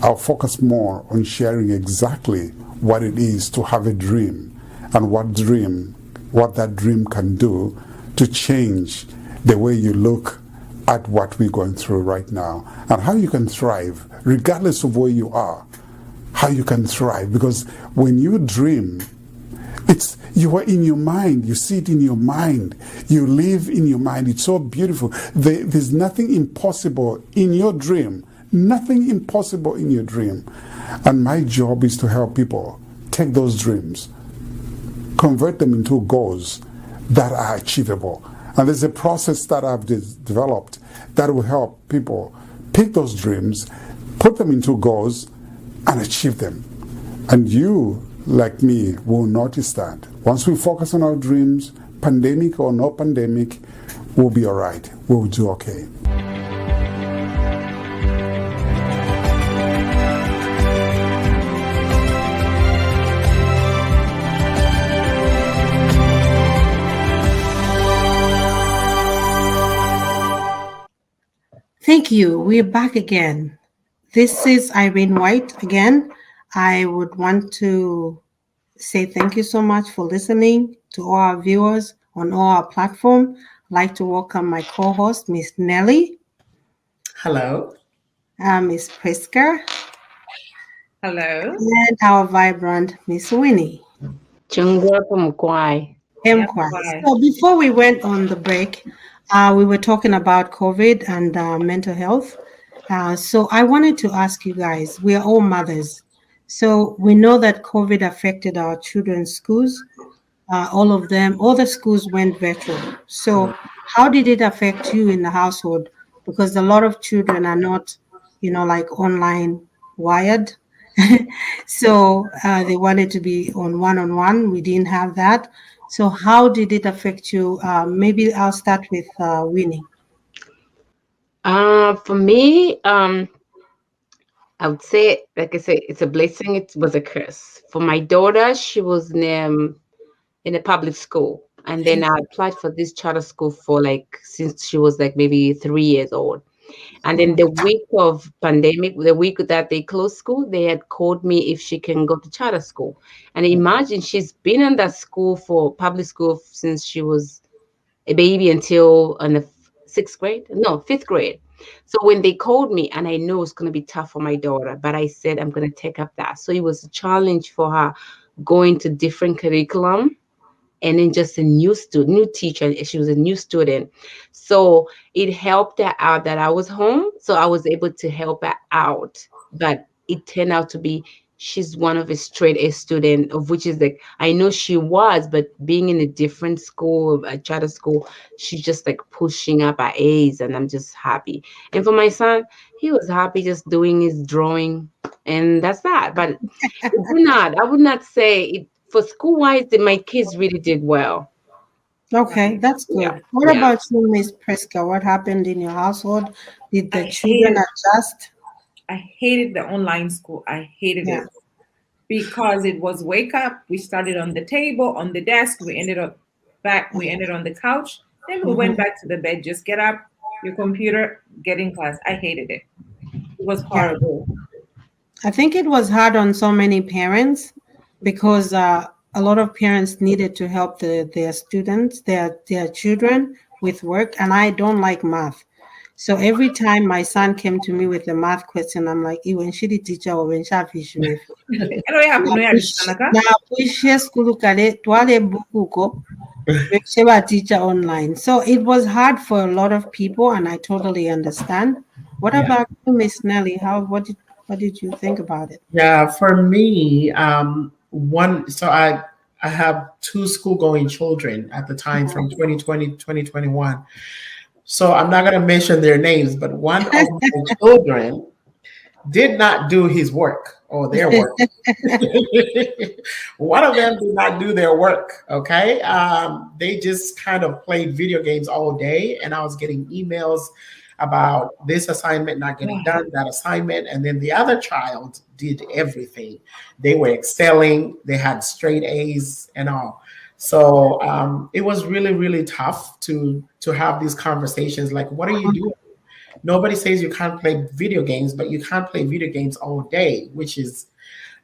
I'll focus more on sharing exactly what it is to have a dream and what that dream can do to change the way you look at what we're going through right now and how you can thrive regardless of where you are, how you can thrive. Because when you dream, you are in your mind, you see it in your mind, you live in your mind. It's so beautiful. There's nothing impossible in your dream, nothing impossible in your dream. And my job is to help people take those dreams, convert them into goals that are achievable. And there's a process that I've developed that will help people pick those dreams, put them into goals, and achieve them. And you, like me, will notice that. Once we focus on our dreams, pandemic or no pandemic, we'll be all right. We'll do okay. Thank you. We're back again. This is Irene White again. I would want to say thank you so much for listening to all our viewers on all our platform. I'd like to welcome my co-host, Miss Nelly. Hello. Miss Priska. Hello. And our vibrant Miss Winnie. Mkwai. So before we went on the break, we were talking about COVID and mental health. So I wanted to ask you guys, we are all mothers. So we know that COVID affected our children's schools. All of them, all the schools went virtual. So how did it affect you in the household? Because a lot of children are not, like online wired. So they wanted to be on one-on-one. We didn't have that. So how did it affect you? Maybe I'll start with Winnie. For me, I would say, like I said, it's a blessing. It was a curse. For my daughter, she was in a public school. And then I applied for this charter school for since she was maybe 3 years old. And then the week of pandemic, the week that they closed school, they had called me if she can go to charter school. And imagine she's been in that school for public school since she was a baby until in the fifth grade. So when they called me, and I knew it was going to be tough for my daughter, but I said, I'm going to take up that. So it was a challenge for her going to different curriculum. And then just a new teacher. She was a new student. So it helped her out that I was home. So I was able to help her out. But it turned out to be, she's one of a straight A student, of which is I know she was, but being in a different school, a charter school, she's just pushing up her A's, and I'm just happy. And for my son, he was happy just doing his drawing, and that's that. But I would not say it. For school-wise, my kids really did well. Okay, that's good. Yeah. What about you, Miss Priska? What happened in your household? Did the children adjust? I hated the online school. I hated it because it was wake up. We started on the table, on the desk. We ended up we ended on the couch. Then we went back to the bed. Just get up, your computer, get in class. I hated it. It was horrible. I think it was hard on so many parents because a lot of parents needed to help their students, their children with work, and I don't like math. So every time my son came to me with a math question, I'm like, when she the teacher or when she fish with. Teacher online. So it was hard for a lot of people, and I totally understand. What about you, Miss Nelly? What did you think about it? Yeah, for me, I have two school going children at the time from 2020 to 2021. So I'm not going to mention their names, but one of my children did not do his work or their work. One of them did not do their work. Okay. They just kind of played video games all day, and I was getting emails about this assignment not getting done, that assignment. And then the other child did everything. They were excelling. They had straight A's and all. So it was really, really tough to have these conversations. Like, what are you doing? Nobody says you can't play video games, but you can't play video games all day, which is,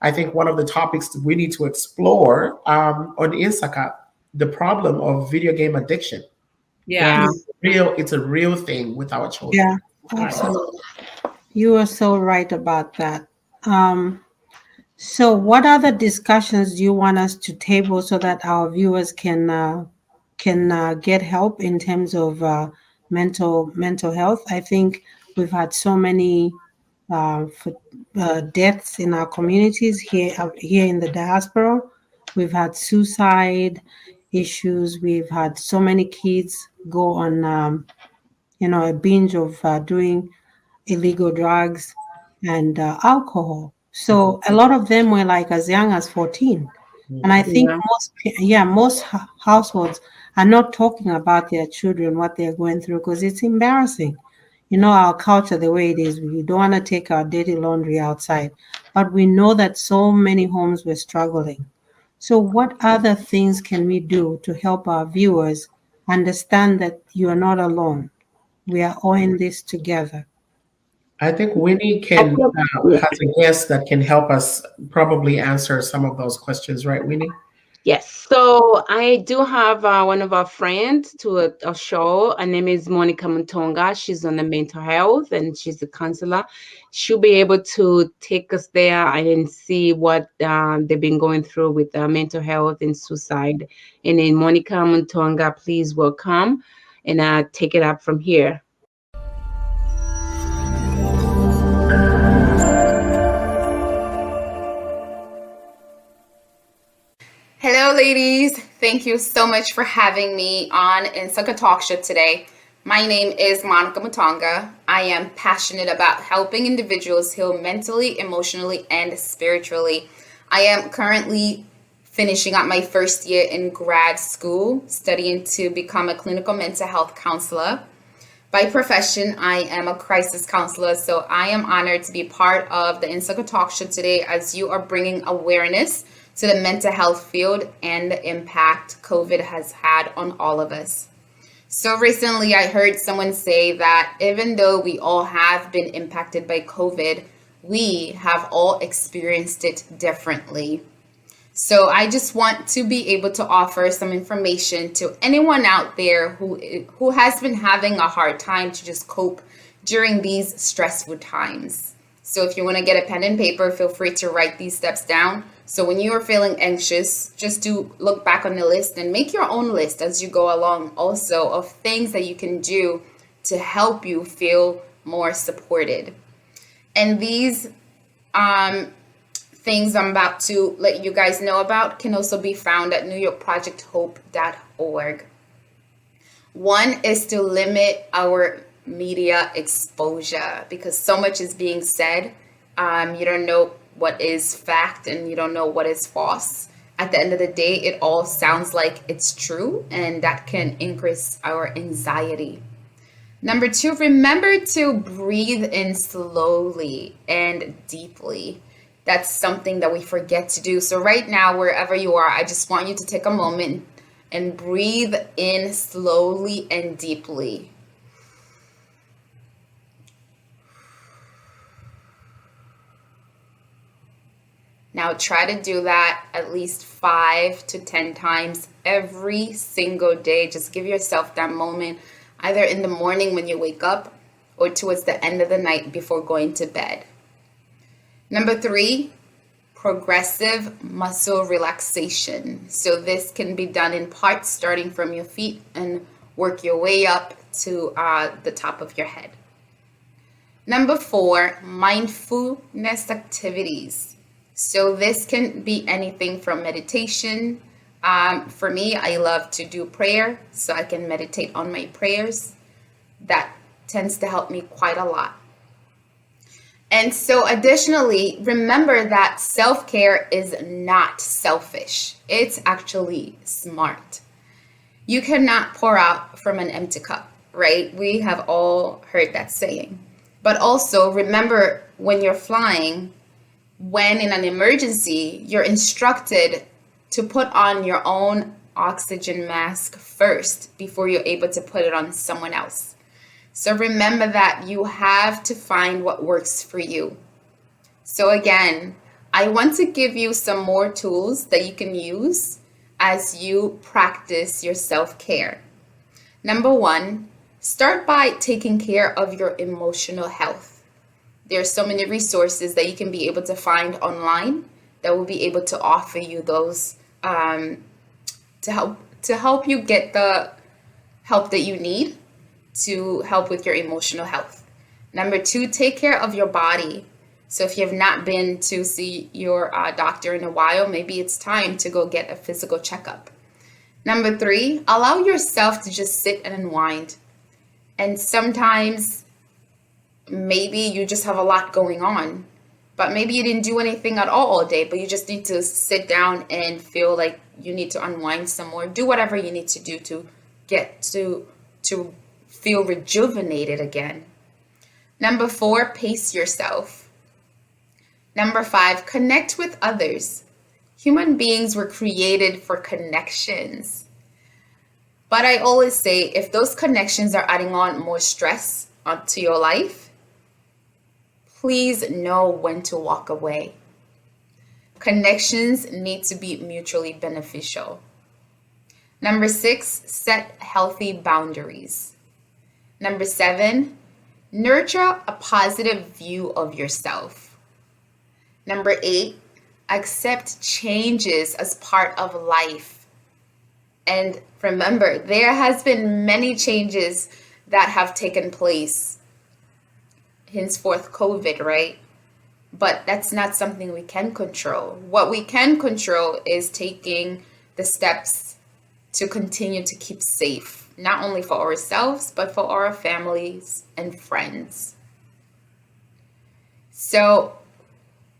I think, one of the topics that we need to explore on INSAKA, the problem of video game addiction. Yeah. It's a real thing with our children. Yeah, absolutely. You are so right about that. So what other discussions do you want us to table so that our viewers can get help in terms of mental health? I think we've had so many deaths in our communities here in the diaspora. We've had suicide issues. We've had so many kids go on a binge of doing illegal drugs and alcohol. So a lot of them were as young as 14. And I think most households are not talking about their children, what they're going through, because it's embarrassing. Our culture, the way it is, we don't want to take our dirty laundry outside. But we know that so many homes were struggling. So what other things can we do to help our viewers understand that you are not alone? We are all in this together. I think Winnie can has a guest that can help us probably answer some of those questions, right, Winnie? Yes. So I do have one of our friends to a show. Her name is Monica Mutonga. She's on the mental health and she's a counselor. She'll be able to take us there and see what they've been going through with mental health and suicide. And then Monica Mutonga, please welcome and take it up from here. Hello, ladies. Thank you so much for having me on INSAKA Talk Show today. My name is Monica Mutonga. I am passionate about helping individuals heal mentally, emotionally, and spiritually. I am currently finishing up my first year in grad school, studying to become a clinical mental health counselor. By profession, I am a crisis counselor, so I am honored to be part of the INSAKA Talk Show today as you are bringing awareness to the mental health field and the impact COVID has had on all of us. So recently I heard someone say that even though we all have been impacted by COVID, we have all experienced it differently. So I just want to be able to offer some information to anyone out there who has been having a hard time to just cope during these stressful times. So if you want to get a pen and paper, feel free to write these steps down. So when you are feeling anxious, just do look back on the list and make your own list as you go along also of things that you can do to help you feel more supported. And these things I'm about to let you guys know about can also be found at newyorkprojecthope.org. One is to limit our media exposure because so much is being said. You don't know what is fact and you don't know what is false. At the end of the day, it all sounds like it's true, and that can increase our anxiety. Number 2, remember to breathe in slowly and deeply. That's something that we forget to do. So right now, wherever you are, I just want you to take a moment and breathe in slowly and deeply. Now try to do that at least 5 to 10 times every single day. Just give yourself that moment, either in the morning when you wake up or towards the end of the night before going to bed. Number 3, progressive muscle relaxation. So this can be done in parts starting from your feet and work your way up to the top of your head. Number 4, mindfulness activities. So this can be anything from meditation. For me, I love to do prayer, so I can meditate on my prayers. That tends to help me quite a lot. And so additionally, remember that self-care is not selfish. It's actually smart. You cannot pour out from an empty cup, right? We have all heard that saying. But also remember when you're flying, when in an emergency, you're instructed to put on your own oxygen mask first before you're able to put it on someone else. So remember that you have to find what works for you. So again, I want to give you some more tools that you can use as you practice your self-care. Number 1, start by taking care of your emotional health. There are so many resources that you can be able to find online that will be able to offer you those to help you get the help that you need to help with your emotional health. Number 2, take care of your body. So if you have not been to see your doctor in a while, maybe it's time to go get a physical checkup. Number 3, allow yourself to just sit and unwind. And sometimes maybe you just have a lot going on, but maybe you didn't do anything at all day, but you just need to sit down and feel like you need to unwind some more. Do whatever you need to do to get to feel rejuvenated again. Number 4, pace yourself. Number 5, connect with others. Human beings were created for connections. But I always say, if those connections are adding on more stress onto your life, please know when to walk away. Connections need to be mutually beneficial. Number 6, set healthy boundaries. Number 7, nurture a positive view of yourself. Number 8, accept changes as part of life. And remember, there has been many changes that have taken place. Henceforth, COVID, right? But that's not something we can control. What we can control is taking the steps to continue to keep safe, not only for ourselves, but for our families and friends. So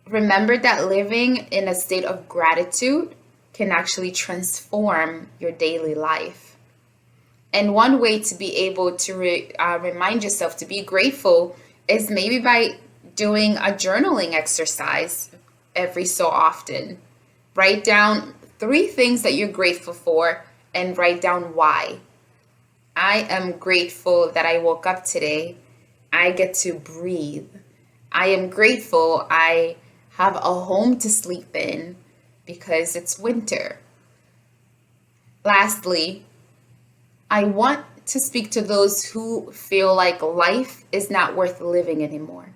remember that living in a state of gratitude can actually transform your daily life. And one way to be able to remind yourself to be grateful is maybe by doing a journaling exercise every so often. Write down 3 things that you're grateful for and write down why. I am grateful that I woke up today. I get to breathe. I am grateful I have a home to sleep in because it's winter. Lastly, I want to speak to those who feel like life is not worth living anymore.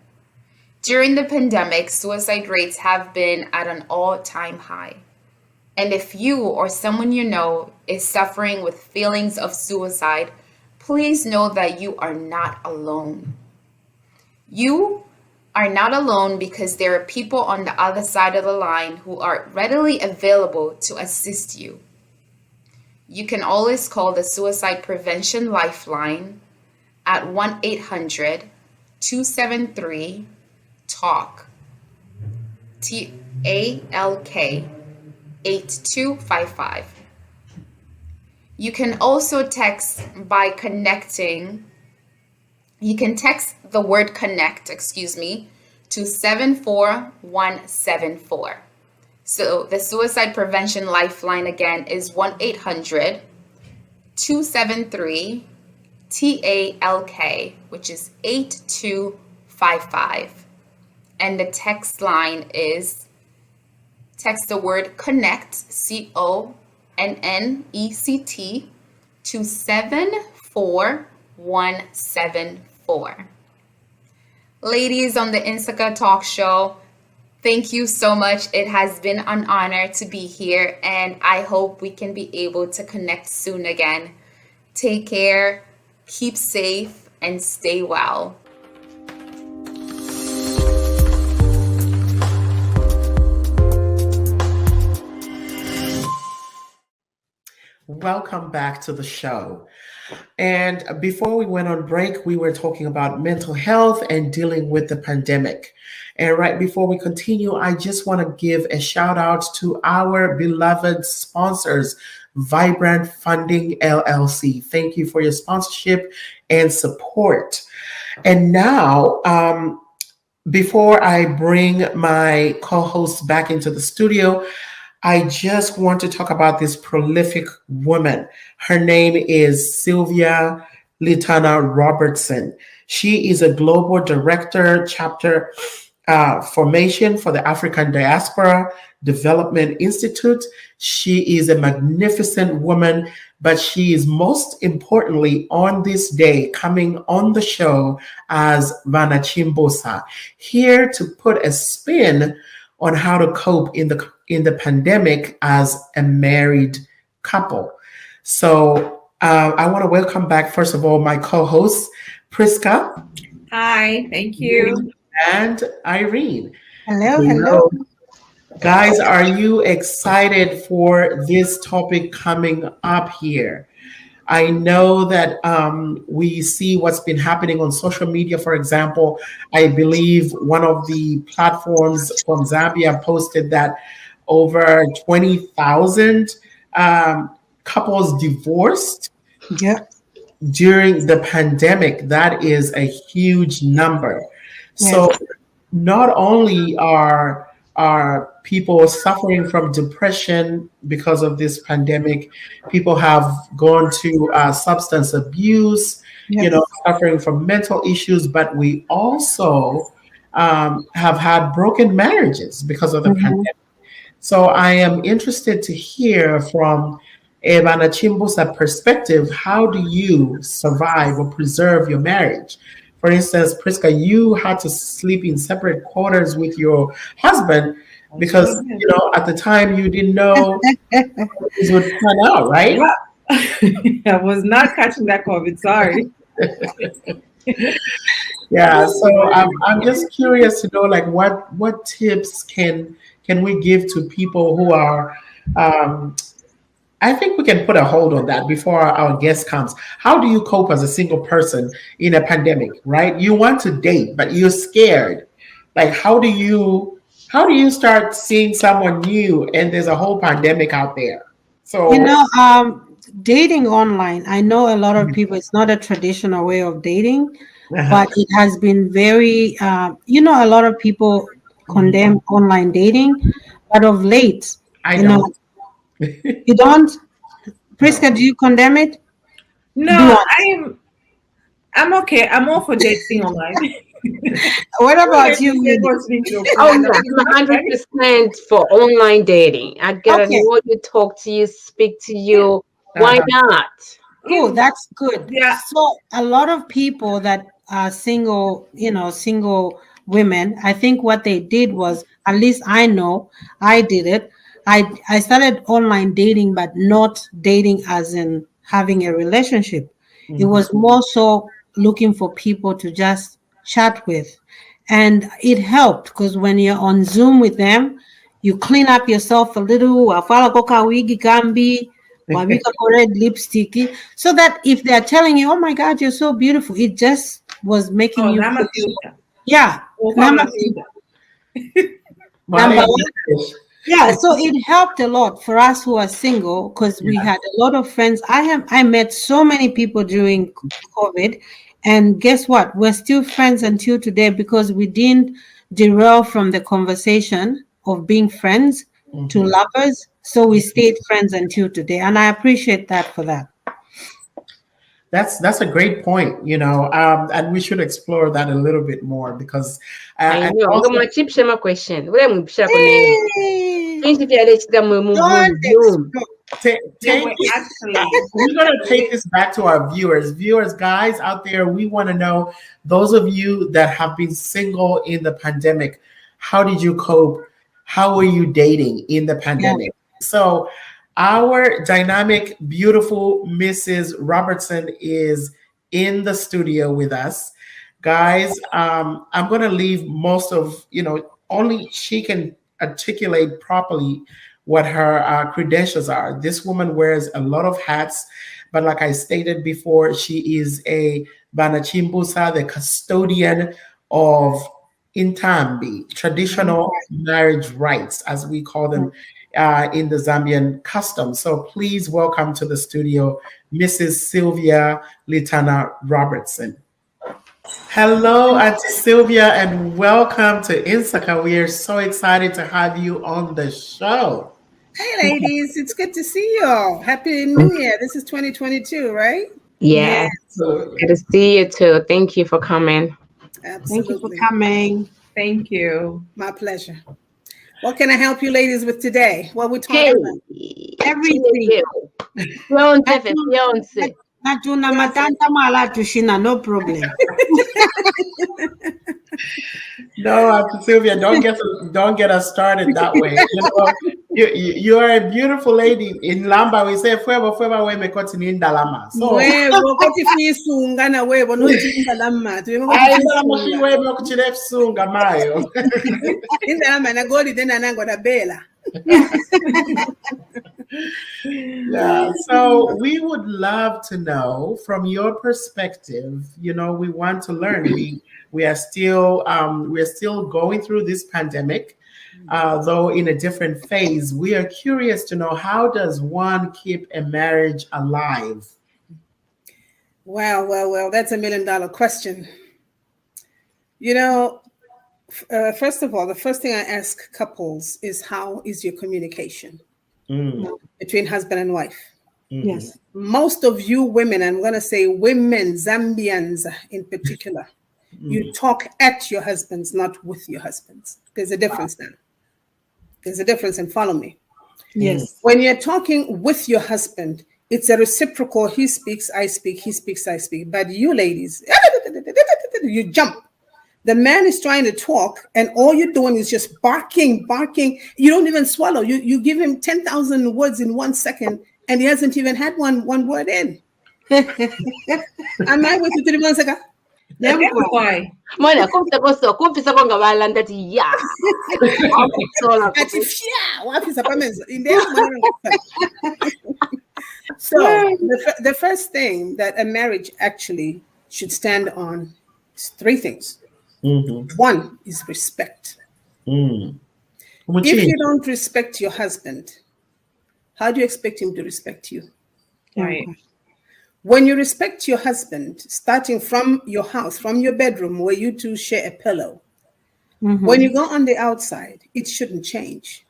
During the pandemic, suicide rates have been at an all-time high. And if you or someone you know is suffering with feelings of suicide, please know that you are not alone. You are not alone because there are people on the other side of the line who are readily available to assist you. You can always call the Suicide Prevention Lifeline at 1-800-273-TALK, TALK, 8255. You can also text by connecting. You can text the word connect, to 74174. So the Suicide Prevention Lifeline again is 1-800-273-TALK, which is 8255. And the text line is text the word connect, CONNECT, to 74174. Ladies on the INSAKA Talk Show, thank you so much. It has been an honor to be here, and I hope we can be able to connect soon again. Take care, keep safe, and stay well. Welcome back to the show. And before we went on break, we were talking about mental health and dealing with the pandemic. And right before we continue, I just want to give a shout out to our beloved sponsors, Vibrant Funding LLC. Thank you for your sponsorship and support. And now, before I bring my co-hosts back into the studio, I just want to talk about this prolific woman. Her name is Sylvia Litana Robertson. She is a global director, chapter formation for the African Diaspora Development Institute. She is a magnificent woman, but she is most importantly on this day coming on the show as Vana Chimbosa, here to put a spin on how to cope in the pandemic as a married couple. So I want to welcome back, first of all, my co-hosts, Priska. Hi, thank you. And Irene. Hello. Guys, are you excited for this topic coming up here? I know that we see what's been happening on social media. For example, I believe one of the platforms from Zambia posted that over 20,000 couples divorced during the pandemic. That is a huge number. Yes. So not only are people suffering from depression because of this pandemic, people have gone to substance abuse, suffering from mental issues, but we also have had broken marriages because of the pandemic. So I am interested to hear from Evana Chimbusa perspective, how do you survive or preserve your marriage? For instance, Priska, you had to sleep in separate quarters with your husband because, you know, at the time you didn't know this would turn out, right? I was not catching that COVID, sorry. Yeah, so I'm just curious to know, like, what tips can we give to people who are I think we can put a hold on that before our guest comes. How do you cope as a single person in a pandemic, right? You want to date, but you're scared. Like, how do you start seeing someone new and there's a whole pandemic out there? So, you know, dating online, I know a lot of people, it's not a traditional way of dating, but it has been very, you know, a lot of people condemn online dating, but of late, I you know, you don't? Priska, do you condemn it? No, I'm okay. I'm all for dating online. What about you? I'm 100% for online dating. I gotta know you, talk to you, speak to you. Why not? Cool, that's good. Yeah. So a lot of people that are single, you know, single women, I think what they did was, at least I know, I did it. I started online dating, but not dating as in having a relationship. It was more so looking for people to just chat with. And it helped because when you're on Zoom with them, you clean up yourself a little, wafala koka wigi kambi, wabika red lipstick, so that if they're telling you, oh my God, you're so beautiful, it just was making you feel, yeah. Number one. Yeah, so it helped a lot for us who are single because we had a lot of friends. I met so many people during COVID, and guess what? We're still friends until today because we didn't derail from the conversation of being friends to lovers. So we stayed friends until today, and I appreciate that for that. That's a great point, you know, and we should explore that a little bit more because I know. also, My question. We're going to take this back to our viewers, guys out there. We want to know, those of you that have been single in the pandemic, how did you cope? How were you dating in the pandemic? So our dynamic, beautiful Mrs. Robertson is in the studio with us. Guys, I'm going to leave most of, you know, only she can articulate properly what her credentials are. This woman wears a lot of hats, but like I stated before, she is a Banachimbusa, the custodian of Intambi, traditional marriage rights, as we call them in the Zambian custom. So please welcome to the studio, Mrs. Sylvia Litana Robertson. Hello, Auntie Sylvia, and welcome to INSAKA. We are so excited to have you on the show. Hey, ladies, it's good to see you all. Happy New Year. This is 2022, right? Yeah, good to see you too. Thank you for coming. Absolutely. Thank you for coming. Thank you. My pleasure. What can I help you ladies with today? What we're talking about? Everything. No problem. No, Auntie Sylvia, don't get us started that way. You know, you are a beautiful lady. In Lamba, we say "Fuego we me koti in Dalama." So I yeah, so we would love to know from your perspective. You know, we want to learn. We are still going through this pandemic, though in a different phase. We are curious to know, how does one keep a marriage alive? Well, that's $1 million question. You know, first of all, the first thing I ask couples is, how is your communication between husband and wife? Yes. Most of you women, I'm going to say women, Zambians in particular, You talk at your husbands, not with your husbands. There's a difference then. There's a difference, and follow me. Yes. When you're talking with your husband, it's a reciprocal. He speaks, I speak. He speaks, I speak. But you ladies, you jump. The man is trying to talk, and all you're doing is just barking. You don't even swallow. You give him 10,000 words in 1 second, and he hasn't even had one word in. Am I with you to the 1 second? Why? Mwana kumfisa konga balanda ti ya. So the first thing that a marriage actually should stand on is 3 things. One is respect. If you don't respect your husband, how do you expect him to respect you? Right. When you respect your husband, starting from your house, from your bedroom where you two share a pillow, when you go on the outside, it shouldn't change.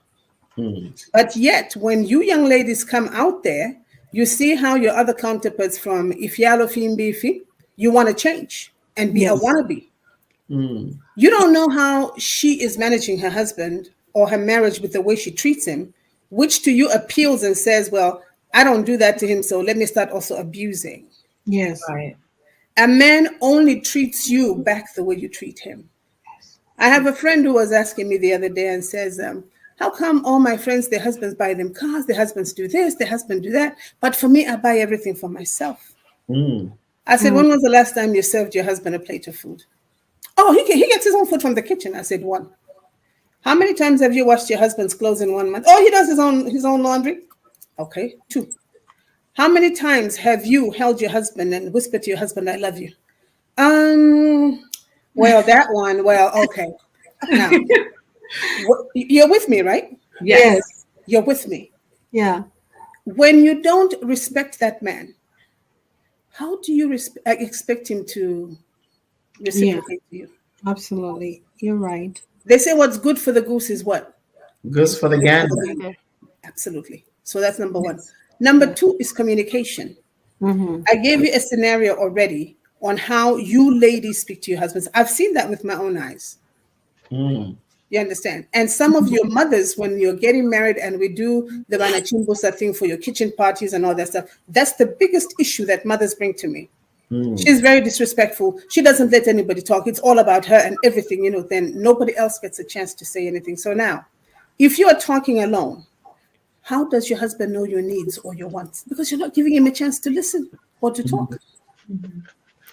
But yet, when you young ladies come out there, you see how your other counterparts from Ifialo Fimbifi, you want to change and be a wannabe. You don't know how she is managing her husband or her marriage with the way she treats him, which to you appeals and says, well, I don't do that to him, so let me start also abusing. Yes. Right. A man only treats you back the way you treat him. I have a friend who was asking me the other day and says, how come all my friends, their husbands buy them cars, their husbands do this, their husband do that, but for me, I buy everything for myself. I said, when was the last time you served your husband a plate of food? Oh, he gets his own food from the kitchen. I said, 1. How many times have you washed your husband's clothes in 1 month? Oh, he does his own laundry. Okay, 2. How many times have you held your husband and whispered to your husband, I love you? Well, that one, well, okay. Now, you're with me, right? Yes. You're with me. Yeah. When you don't respect that man, how do you expect him to reciprocate to you? Absolutely. You're right. They say what's good for the goose is what? Goose for the gander. Absolutely. So that's number 1. Number 2 is communication. I gave you a scenario already on how you ladies speak to your husbands. I've seen that with my own eyes. You understand? And some of your mothers, when you're getting married and we do the Banachimbusa thing for your kitchen parties and all that stuff, that's the biggest issue that mothers bring to me. She's very disrespectful. She doesn't let anybody talk. It's all about her and everything, then nobody else gets a chance to say anything. So now, if you are talking alone, how does your husband know your needs or your wants? Because you're not giving him a chance to listen or to talk.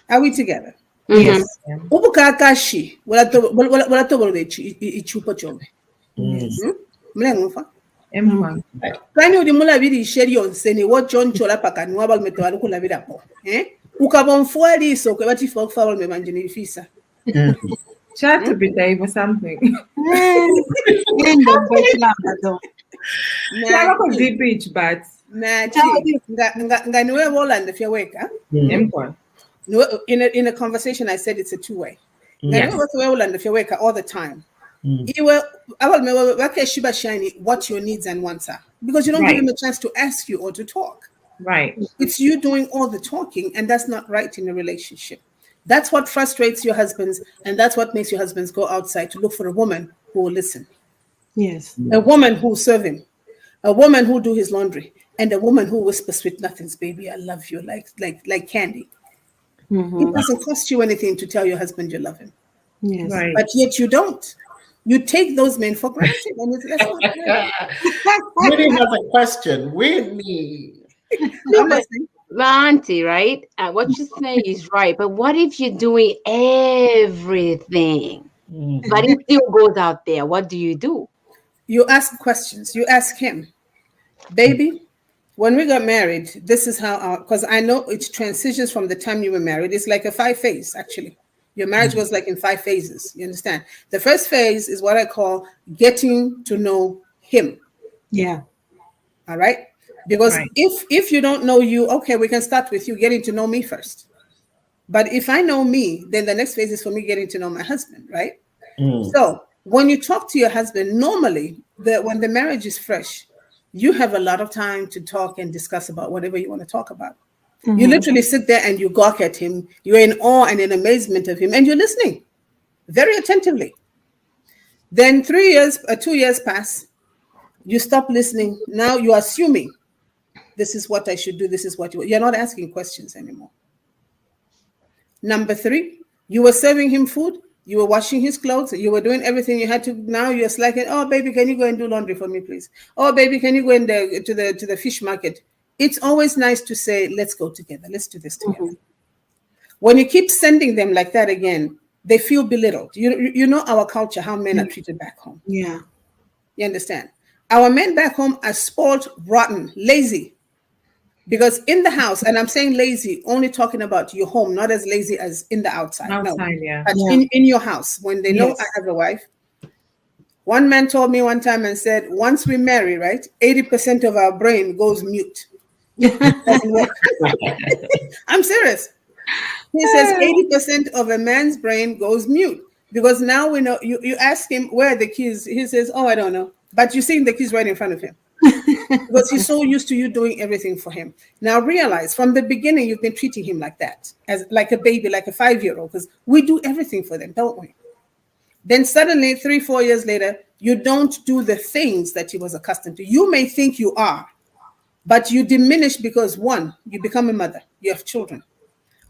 Are we together? Yes. Ubukakashi, wala ichupa chombe. Mlengufa. Kani udimula vidi sheri onseni wo choncho la pakani wabal metewali kula vida po. Ukabonfuali so ke bati fok fa wal me manjini fisa. Chat to be there or something. Never could deep beach, but nganiwe Roland if you wake up. In a conversation, I said it's a 2-way. If you wake up all the time. What your needs and wants are, because you don't give him a chance to ask you or to talk. Right. It's you doing all the talking, and that's not right in a relationship. That's what frustrates your husbands, and that's what makes your husbands go outside to look for a woman who will listen. Yes. A woman who will serve him, a woman who will do his laundry, and a woman who whispers sweet nothings, baby, I love you, like candy. It doesn't cost you anything to tell your husband you love him. Yes. Right. But yet you don't. You take those men for granted. And that's not Whitney has a question. Whitney. Auntie, right? What you're saying is right. But what if you're doing everything, but it still goes out there? What do? You ask questions. You ask him, baby, when we got married, this is how because I know it transitions from the time you were married. It's like a 5-phase, actually. Your marriage was like in 5 phases. You understand? The first phase is what I call getting to know him. Yeah. All right. Because if you don't know you, okay, we can start with you getting to know me first. But if I know me, then the next phase is for me getting to know my husband, right? So when you talk to your husband, normally when the marriage is fresh, you have a lot of time to talk and discuss about whatever you want to talk about. You literally sit there and you gawk at him. You're in awe and in amazement of him, and you're listening very attentively. Then 2 years pass. You stop listening. Now you're assuming this is what I should do. This is what you're not asking questions anymore. Number 3, you were serving him food. You were washing his clothes. You were doing everything you had to. Now you're slacking. Oh, baby, can you go and do laundry for me, please? Oh, baby, can you go to the fish market? It's always nice to say, let's go together. Let's do this together. When you keep sending them like that again, they feel belittled. You know our culture, how men are treated back home. Yeah. You understand? Our men back home are spoiled, rotten, lazy. Because in the house, and I'm saying lazy, only talking about your home, not as lazy as in the outside. Outside, yeah. But in your house, when they know I have a wife. One man told me one time and said, once we marry, right, 80% of our brain goes mute. Doesn't work. I'm serious. He says 80% of a man's brain goes mute. Because now we know, you ask him where are the keys. He says, oh, I don't know. But you're seeing the keys right in front of him. Because he's so used to you doing everything for him. Now realize from the beginning you've been treating him like that, as like a baby, like a 5-year-old, because we do everything for them, don't we? Then suddenly 3-4 years later, you don't do the things that he was accustomed to. You may think you are, but you diminish because 1, you become a mother, you have children.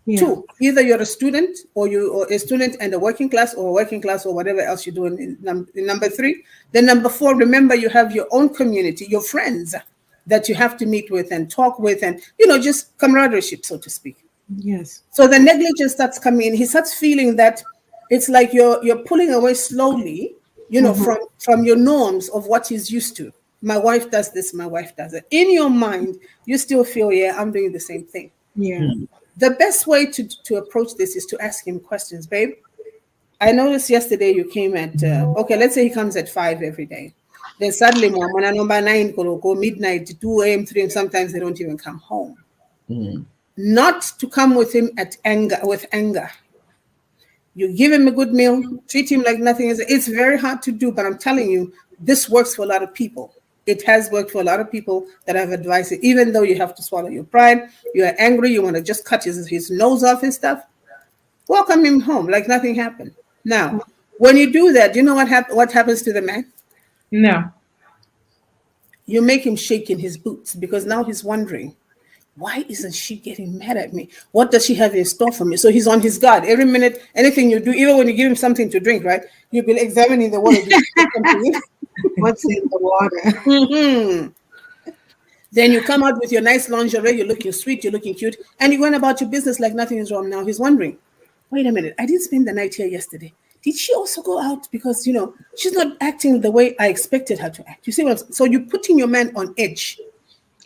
2, either you're a student or you're a student and a working class or whatever else you're doing in number 3. Then number 4, remember you have your own community, your friends that you have to meet with and talk with and, just camaraderie, so to speak. Yes. So the negligence starts coming in. He starts feeling that it's like you're pulling away slowly, from your norms of what he's used to. My wife does this, my wife does it. In your mind, you still feel, I'm doing the same thing. Yeah. The best way to approach this is to ask him questions. Babe, I noticed yesterday you came at, let's say he comes at 5 every day. Then suddenly, when I number 9, go midnight, 2 a.m., 3 a.m., sometimes they don't even come home. Not to come with him with anger. You give him a good meal, treat him like nothing is. It's very hard to do, but I'm telling you, this works for a lot of people. It has worked for a lot of people that I've advised it, even though you have to swallow your pride, you are angry, you want to just cut his nose off and stuff. Welcome him home like nothing happened. Now, when you do that, you know what happens to the man? No. You make him shake in his boots because now he's wondering, why isn't she getting mad at me? What does she have in store for me? So he's on his guard. Every minute, anything you do, even when you give him something to drink, right? You'll be examining the water. What's in the water? Then you come out with your nice lingerie, you're looking sweet, you're looking cute, and you went about your business like nothing is wrong. Now he's wondering, wait a minute, I didn't spend the night here yesterday. Did she also go out? Because, she's not acting the way I expected her to act. You see so you're putting your man on edge.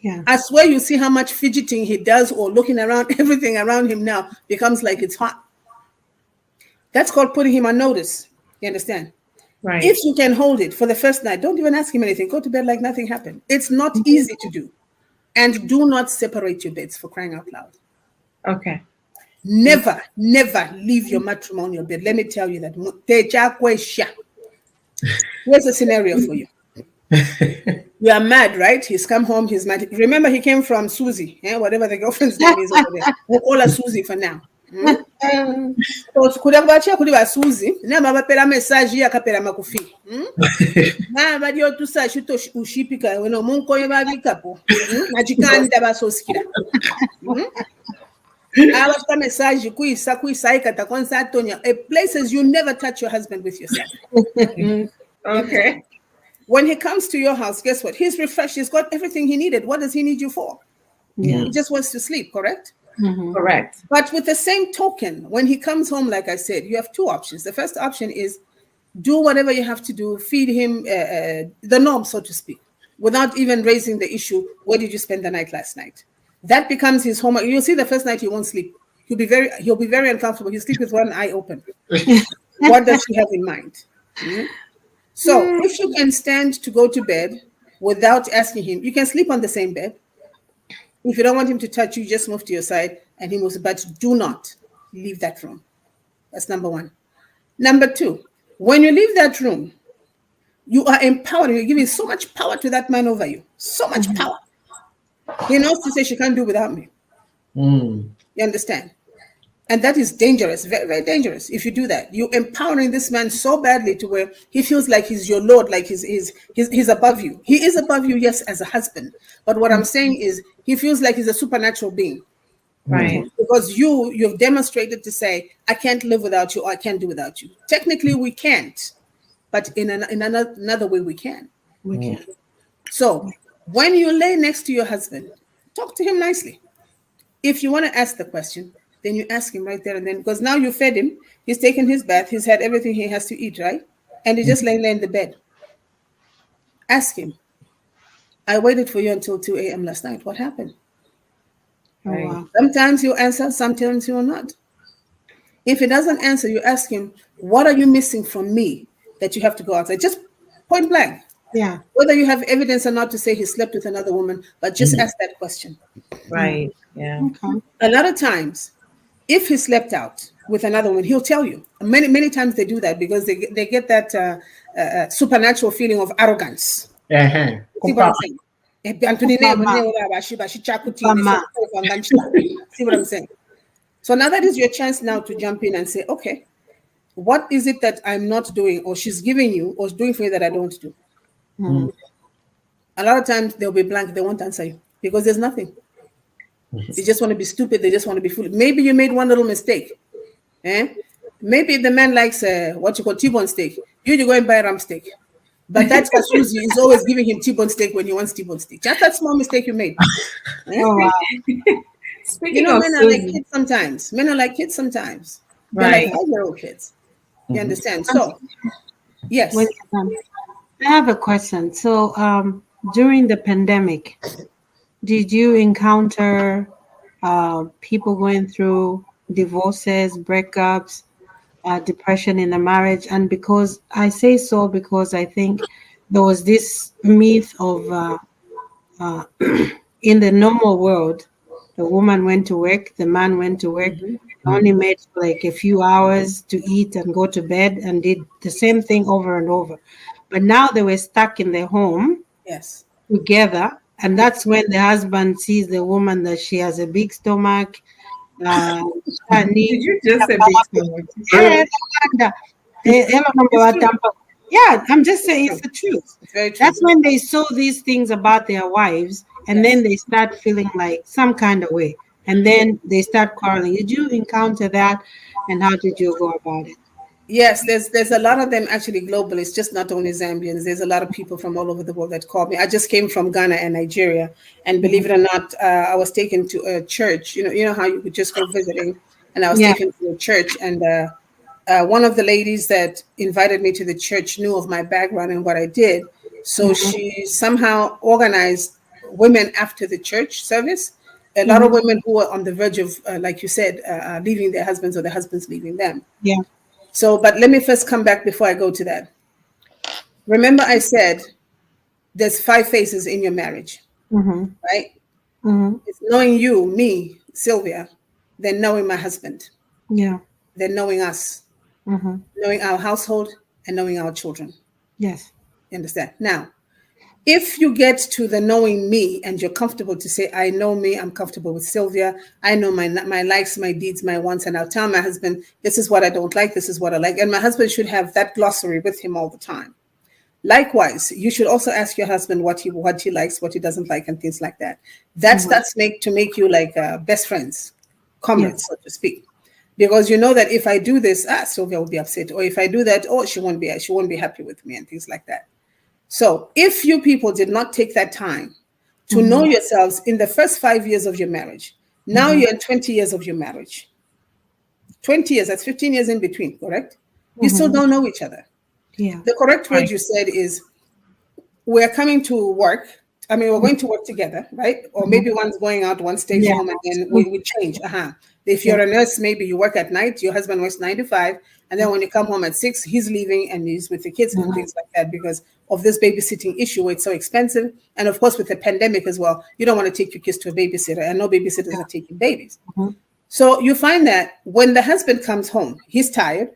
Yeah. I swear you see how much fidgeting he does or looking around, everything around him now becomes like it's hot. That's called putting him on notice. You understand? Right. If you can hold it for the first night, don't even ask him anything. Go to bed like nothing happened. It's not easy to do. And do not separate your beds, for crying out loud. Okay. Never leave your matrimonial bed. Let me tell you that. Here's a scenario for you. You are mad, right? He's come home, he's mad. Remember, he came from Susie, whatever the girlfriend's name is over there. We'll call her Susie for now. So kuda Susie, na mabapela message yakapela makufi. Na badio tusa shuto ushipika weno munko yebabikapo. Na jikani dabasoskira. I was a message places you never touch your husband with yourself. Okay. When he comes to your house, guess what? He's refreshed. He's got everything he needed. What does he need you for? Yeah. He just wants to sleep, correct? Mm-hmm. Correct. But with the same token, when he comes home, like I said, you have 2 options. The first option is do whatever you have to do, feed him the norm, so to speak, without even raising the issue, where did you spend the night last night? That becomes his homework. You'll see the first night he won't sleep. He'll be very uncomfortable. He'll sleep with one eye open. What does she have in mind? Mm-hmm. So if you can stand to go to bed without asking him, you can sleep on the same bed. If you don't want him to touch you, just move to your side and he moves. But do not leave that room. That's number 1. Number 2, when you leave that room, you are empowering. You're giving so much power to that man over you. So much power. He knows to say she can't do without me. Mm. You understand? And that is dangerous, very, very dangerous. If you do that, you're empowering this man so badly to where he feels like he's your lord, like he's above you. He is above you, yes, as a husband. But what I'm saying is he feels like he's a supernatural being. Right. Because you've demonstrated to say, I can't live without you, or I can't do without you. Technically, we can't, but in another way, we can. We can. So when you lay next to your husband, talk to him nicely. If you want to ask the question, then you ask him right there and then, because now you fed him, he's taken his bath, he's had everything he has to eat, right? And he's just laying there in the bed. Ask him, I waited for you until 2 a.m. last night. What happened? Oh, wow. Sometimes he'll answer, sometimes he will not. If he doesn't answer, you ask him, what are you missing from me that you have to go outside? Just point blank. Yeah. Whether you have evidence or not to say he slept with another woman, but just ask that question. Right. Yeah. Okay. A lot of times, if he slept out with another woman, he'll tell you. Many times they do that because they get that supernatural feeling of arrogance. Uh-huh. See what I'm saying? See what I'm saying? So now that is your chance now to jump in and say, okay, what is it that I'm not doing or she's giving you or doing for you that I don't do? A lot of times they'll be blank. They won't answer you because there's nothing. They just want to be stupid. They just want to be foolish. Maybe you made one little mistake. Maybe the man likes what you call T-bone steak. You go and buy ram steak. But that's because Susie is always giving him T-bone steak when he wants T-bone steak. Just that small mistake you made. Oh, wow. Men are like kids sometimes. Men are like kids sometimes. They're like 5-year-old kids. You understand? So, yes. I have a question. So, during the pandemic, did you encounter people going through divorces, breakups, depression in the marriage? And because I say so, because I think there was this myth of in the normal world, the woman went to work, the man went to work, only made like a few hours to eat and go to bed and did the same thing over and over. But now they were stuck in their home together. And that's when the husband sees the woman that she has a big stomach. Did you just say big stomach? Yeah, I'm just saying it's the truth. That's when they saw these things about their wives, and then they start feeling like some kind of way, and then they start quarreling. Did you encounter that, and how did you go about it? Yes, there's a lot of them actually globally. It's just not only Zambians. There's a lot of people from all over the world that call me. I just came from Ghana and Nigeria, and believe it or not, I was taken to a church. You know how you could just go visiting, and I was taken to a church, and one of the ladies that invited me to the church knew of my background and what I did. So she somehow organized women after the church service. A lot of women who were on the verge of, like you said, leaving their husbands or their husbands leaving them. Yeah. So, but let me first come back before I go to that. Remember I said there's 5 phases in your marriage, right? It's knowing you, me, Sylvia, then knowing my husband. Yeah. Then knowing us. Knowing our household and knowing our children. Yes. You understand? Now, if you get to the knowing me and you're comfortable to say, I know me, I'm comfortable with Sylvia, I know my likes, my deeds, my wants, and I'll tell my husband, this is what I don't like, this is what I like. And my husband should have that glossary with him all the time. Likewise, you should also ask your husband what he likes, what he doesn't like, and things like that. That's to make you like best friends, comrades, so to speak. Because you know that if I do this, Sylvia will be upset. Or if I do that, she won't be happy with me and things like that. So if you people did not take that time to know yourselves in the first 5 years of your marriage, now you're in 20 years of your marriage. 20 years, that's 15 years in between, correct? You still don't know each other. Yeah. The correct word you said is, we're coming to work. I mean, we're going to work together, right? Or maybe one's going out, one stays home, and then we change. If you're a nurse, maybe you work at night, your husband works 9 to 5, and then when you come home at 6, he's leaving and he's with the kids and things like that because of this babysitting issue where it's so expensive. And of course, with the pandemic as well, you don't want to take your kids to a babysitter, and no babysitters are taking babies. So you find that when the husband comes home, he's tired.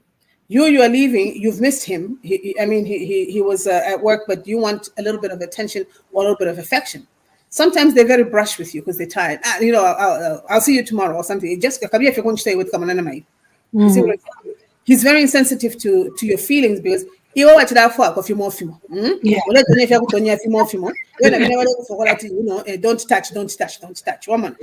You are leaving, you've missed him. He was at work, but you want a little bit of attention or a little bit of affection. Sometimes they're very brush with you because they're tired. I'll see you tomorrow or something. Just if you're going to stay with someone, you see what I'm saying? He's very insensitive to your feelings because he always that fuck of you more. Don't touch. Woman.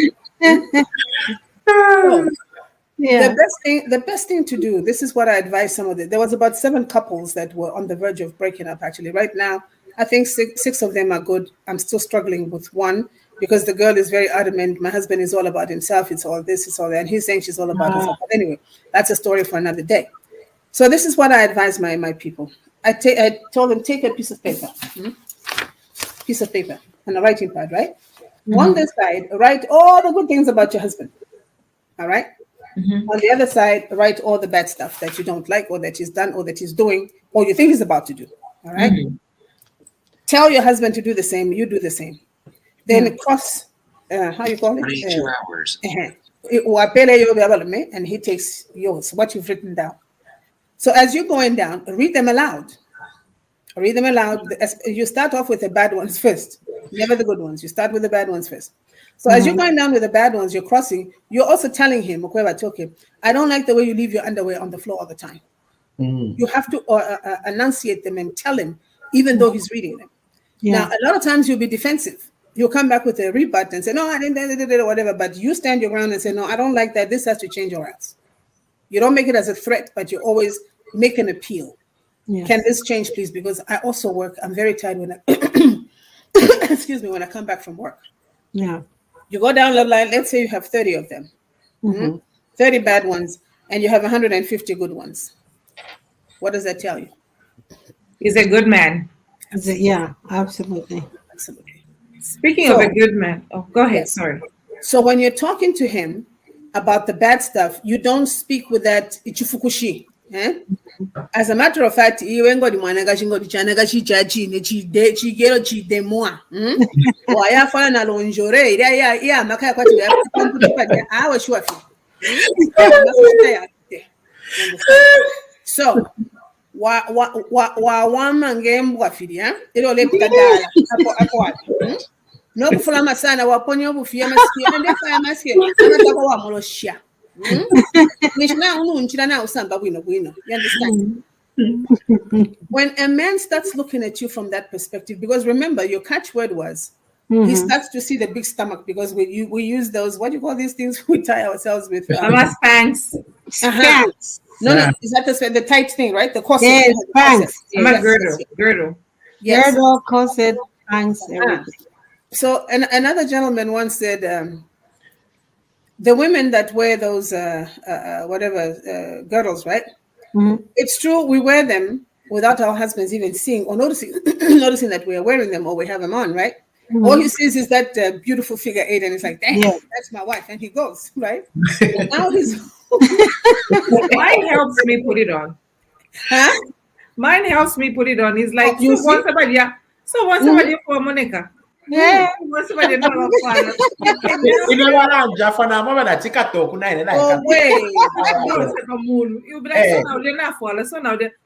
Yeah. The best thing to do, this is what I advise some of them. There was about 7 couples that were on the verge of breaking up actually. Right now, I think six of them are good. I'm still struggling with one because the girl is very adamant. My husband is all about himself. It's all this, it's all that. And he's saying she's all about herself. But anyway, that's a story for another day. So this is what I advise my people. I told them, take a piece of paper. Piece of paper and a writing pad, right? On this side, write all the good things about your husband. All right? On the other side, write all the bad stuff that you don't like or that he's done or that he's doing or you think he's about to do. All right? Tell your husband to do the same. You do the same. Then cross, how you call it? 22 hours. And he takes yours, what you've written down. So as you're going down, read them aloud. Read them aloud. You start off with the bad ones first. Never the good ones. You start with the bad ones first. So as you're going down with the bad ones, you're crossing, you're also telling him, okay, I don't like the way you leave your underwear on the floor all the time. You have to enunciate them and tell him, even though he's reading them. Now, a lot of times you'll be defensive. You'll come back with a rebut and say, no, I didn't, whatever. But you stand your ground and say, no, I don't like that. This has to change or else. You don't make it as a threat, but you always make an appeal. Can this change, please? Because I also work. I'm very tired when I, excuse me, when I come back from work. Yeah. You go down the line, let's say you have 30 of them, 30 bad ones, and you have 150 good ones. What does that tell you? He's a good man. Yeah, absolutely. Speaking of a good man, go ahead, sorry. So when you're talking to him about the bad stuff, you don't speak with that ichifukushi. As a matter of fact, so no kufulama sana waponya obufia masikia ande faya masikia anataka wa moloshia nishina ununchira na usamba bwino you understand when a man starts looking at you from that perspective, because remember your catchword was he starts to see the big stomach because we use those, what do you call these things we tie ourselves with? Spanks. No, is that the tight thing, right? The corset. Yes, spanks. Girdle. Yes. Girdle, corset, spanks, everything. So another gentleman once said, the women that wear those girdles, right? It's true, we wear them without our husbands even seeing or noticing that we are wearing them or we have them on, right? All he sees is that beautiful figure 8 and it's like, damn, that's my wife, and he goes, right? Now he's mine helps me put it on. Mine helps me put it on. He's like, once somebody for Monica. Yeah. Once somebody no.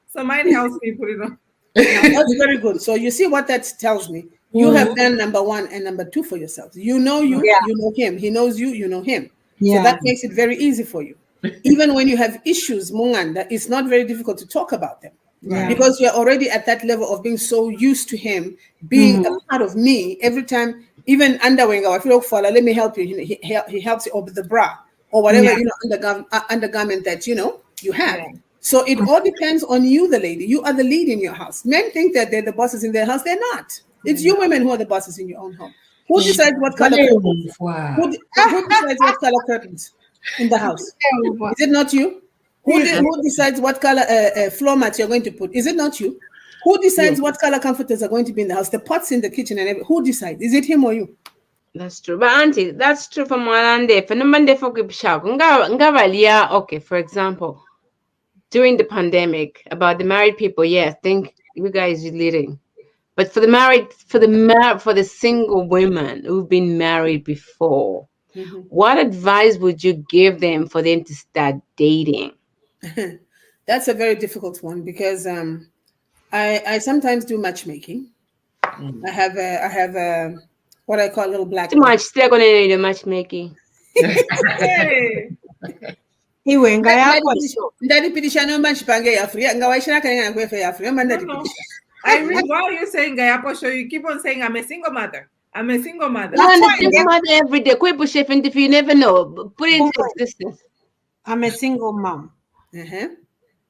So mine helps me put it on. That's very good. So you see what that tells me. You have done number 1 and number 2 for yourselves. You know you know him. He knows you, you know him. So that makes it very easy for you. Even when you have issues, Munganda, it's not very difficult to talk about them. Because you're already at that level of being so used to him being a part of me every time, even underwear, I feel let me help you. He helps you over the bra or whatever, undergarment that, you have. So it all depends on you, the lady. You are the lead in your house. Men think that they're the bosses in their house. They're not. It's you women who are the bosses in your own home. Who decides what color curtains? Who decides what color curtains in the house? Is it not you? Who decides what color floor mat you're going to put? Is it not you? Who decides what color comforters are going to be in the house? The pots in the kitchen and everything. Who decides? Is it him or you? That's true. But auntie, that's true for Malande. Okay, for example, during the pandemic, about the married people, I think you guys are leading. But for the single women who've been married before, what advice would you give them for them to start dating? That's a very difficult one because I sometimes do matchmaking. I have what I call little black. Too much. Still gonna need the matchmaking. Iwe nga yako. Ndadipitisha nomba chipange ya Afrika. Nga waishina kanya kwefe ya Afrika. Irene, why are you saying Gayapo show? You keep on saying I'm a single mother. I'm a single mother. You're a single mother every day. Quit pushing if you never know. Put it into existence. I'm a single mom.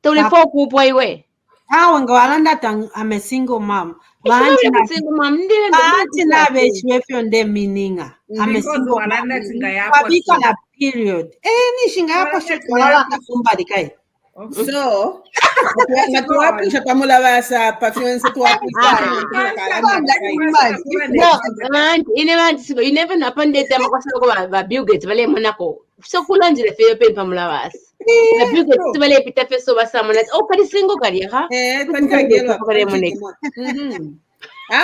Tony folk who boy way. I'm a single mom. I'm a single mom. I'm a single mom. Period. So, natuwapisha pamula basa perfumes you never know upon that time kwa Bill Gates vale monako so kulanjire fe pe pamula basa na Bill Gates vale pita fe so basa monat oh kadi single kadi ha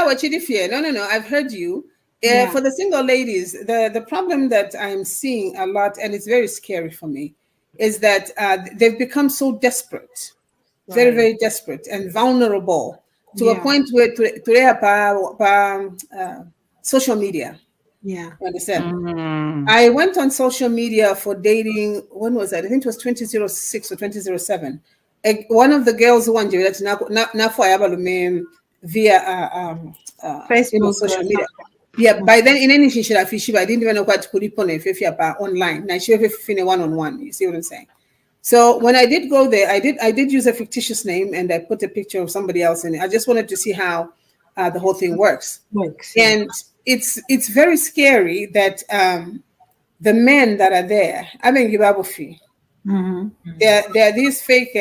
what you fear? No, I've heard you. For the single ladies, the problem that I'm seeing a lot, and it's very scary for me, is that they've become so desperate, very, very desperate and vulnerable to a point where social media. Yeah. You understand? I went on social media for dating. When was that? I think it was 2006 or 2007. One of the girls who wanted that via Facebook, social media. Yeah, by then in any shit, I didn't even know what to put it on if you're online. Now she have one-on-one. You see what I'm saying? So when I did go there, I did use a fictitious name and I put a picture of somebody else in it. I just wanted to see how the whole thing works. And it's very scary that the men that are there, I mean, they're these fake.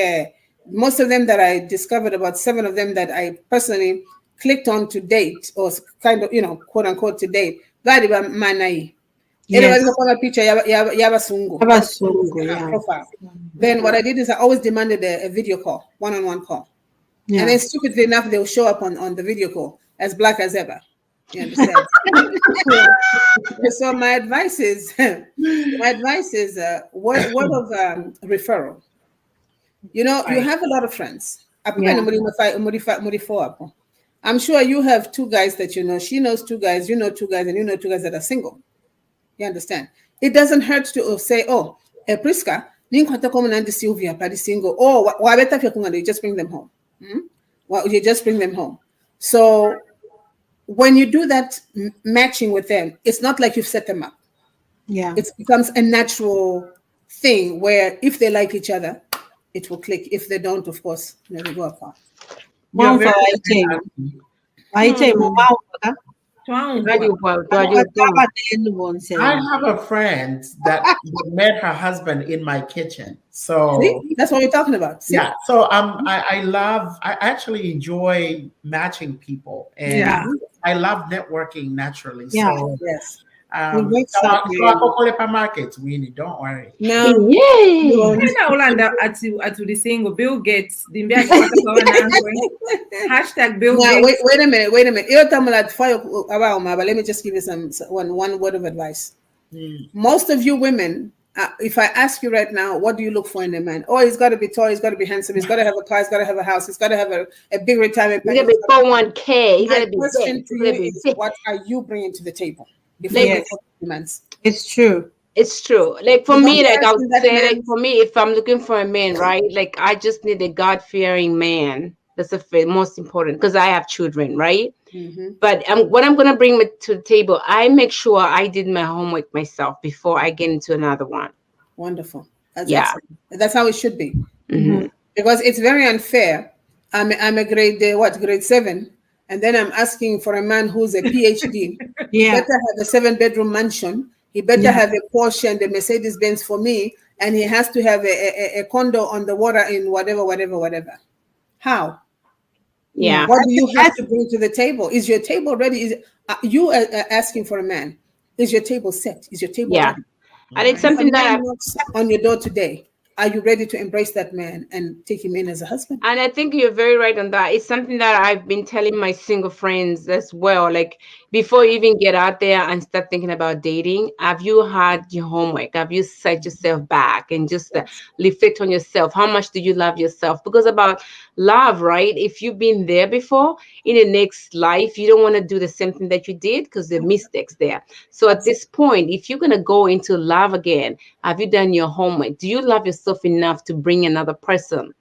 Most of them that I discovered, about 7 of them that I personally clicked on to date, or kind of, quote unquote to date. Manai. Yes. Profile. Then what I did is I always demanded a video call, one-on-one call. Yeah. And then stupidly enough, they'll show up on the video call as black as ever. You understand? So my advice is word of referral. You have a lot of friends. I'm sure you have 2 guys that you know. She knows 2 guys, you know 2 guys, and you know 2 guys that are single. You understand? It doesn't hurt to say, oh, Priska, Sylvia, Paddy single. Oh, you just bring them home. Well, you just bring them home. So when you do that matching with them, it's not like you've set them up. Yeah. It becomes a natural thing where if they like each other, it will click. If they don't, of course, they go apart. I have a friend that met her husband in my kitchen. So see? That's what we're talking about. See? Yeah. So I actually enjoy matching people, and I love networking naturally. Yeah. So yes. Don't worry. No. At single Bill Gates. Hashtag Bill Gates. Wait a minute. But let me just give you one word of advice. Most of you women, if I ask you right now, what do you look for in a man? Oh, he's got to be tall, he's got to be handsome, he's got to have a car, he's got to have a house, he's got to have a big retirement plan. He's got to be 401k. He's got to be question to you is, what are you bringing to the table? It's true. It's true. Like for me, like I would say, like for me, if I'm looking for a man, right? Like I just need a God-fearing man. That's the most important, because I have children, right? But what I'm gonna bring to the table, I make sure I did my homework myself before I get into another one. Wonderful. That's how it should be. Because it's very unfair. I'm a grade 7. And then I'm asking for a man who's a PhD. He better have a 7-bedroom mansion. He better have a Porsche and a Mercedes-Benz for me. And he has to have a condo on the water in whatever. How? Yeah. What do you have to bring to the table? Is your table ready? Is you are asking for a man? Is your table set? Is your table ready? And it's something that knocks on your door today. are you ready to embrace that man and take him in as a husband? And I think you're very right on that. It's something that I've been telling my single friends as well. Like, before you even get out there and start thinking about dating, have you had your homework? Have you set yourself back and just reflect on yourself? How much do you love yourself? Because about love, right? If you've been there before, in the next life, you don't want to do the same thing that you did because there are mistakes there. So at this point, if you're going to go into love again, have you done your homework? Do you love yourself enough to bring another person?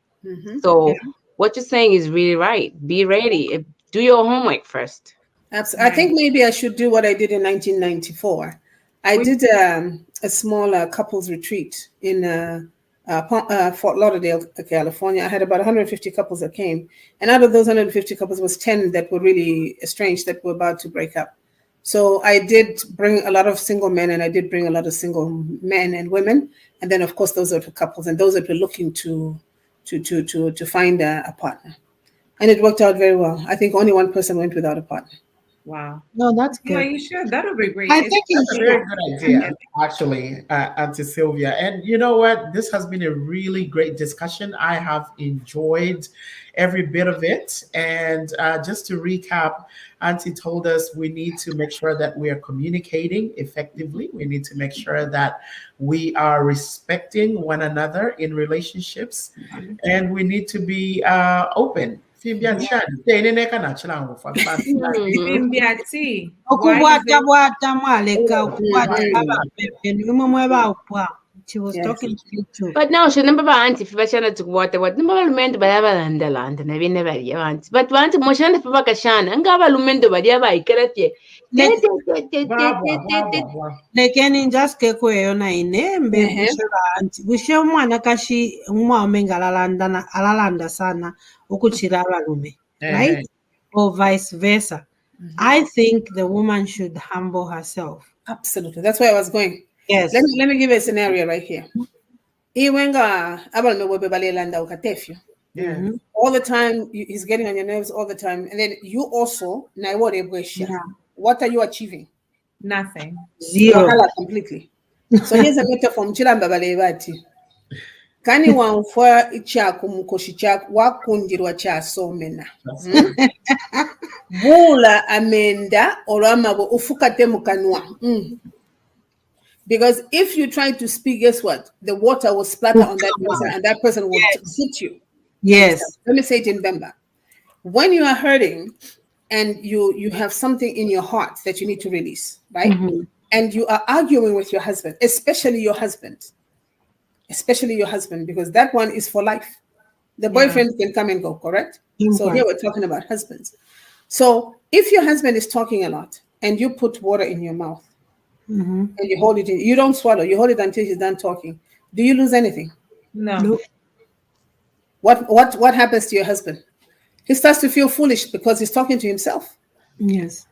So what you're saying is really right. Be ready. Do your homework first. Absolutely. I think maybe I should do what I did in 1994. I did a small couples retreat in Fort Lauderdale, California. I had about 150 couples that came. And out of those 150 couples was 10 that were really estranged, that were about to break up. So I did bring a lot of single men, and I did bring a lot of single men and women. And then, of course, those are the couples and those that were looking to find a partner. And it worked out very well. I think only one person went without a partner. Wow. No, that's good. Yeah, you should. That would be great. I think That's a very good idea, actually, Auntie Sylvia. And you know what? This has been a really great discussion. I have enjoyed every bit of it. And just to recap, Auntie told us we need to make sure that we are communicating effectively. We need to make sure that we are respecting one another in relationships, and we need to be open. She was talking to you too. But now she never auntie if she to water what number lumendo badaba landalanda na we never auntie. But want motion if bakashana and gaba lumendo badiaba ikerete. Lekeni just keko yona inembe busheba anti bushe mwana kashi uma omenga alalanda sana ukuchira abalume, right? Or vice versa. I think the woman should humble herself. Absolutely. That's where I was going. Yes. Let me give you a scenario right here. All the time, he's getting on your nerves all the time. And then you also, what are you achieving? Nothing. Zero. Completely. So here's a metaphor. Kani wamfwa ichako mukoshi chako wakundirwa cha somena. Bula amenda oramabo ufukate mukanwa. Because if you try to speak, guess what? The water will splatter on that person, and that person will hit you. Yes. Let me say it in Bemba. When you are hurting and you have something in your heart that you need to release, right? And you are arguing with your husband, especially your husband, because that one is for life. The boyfriend can come and go, correct? So here we're talking about husbands. So if your husband is talking a lot and you put water in your mouth, and you hold it in, you don't swallow, you hold it until he's done talking, do you lose anything? No. What happens to your husband? He starts to feel foolish because he's talking to himself. Yes.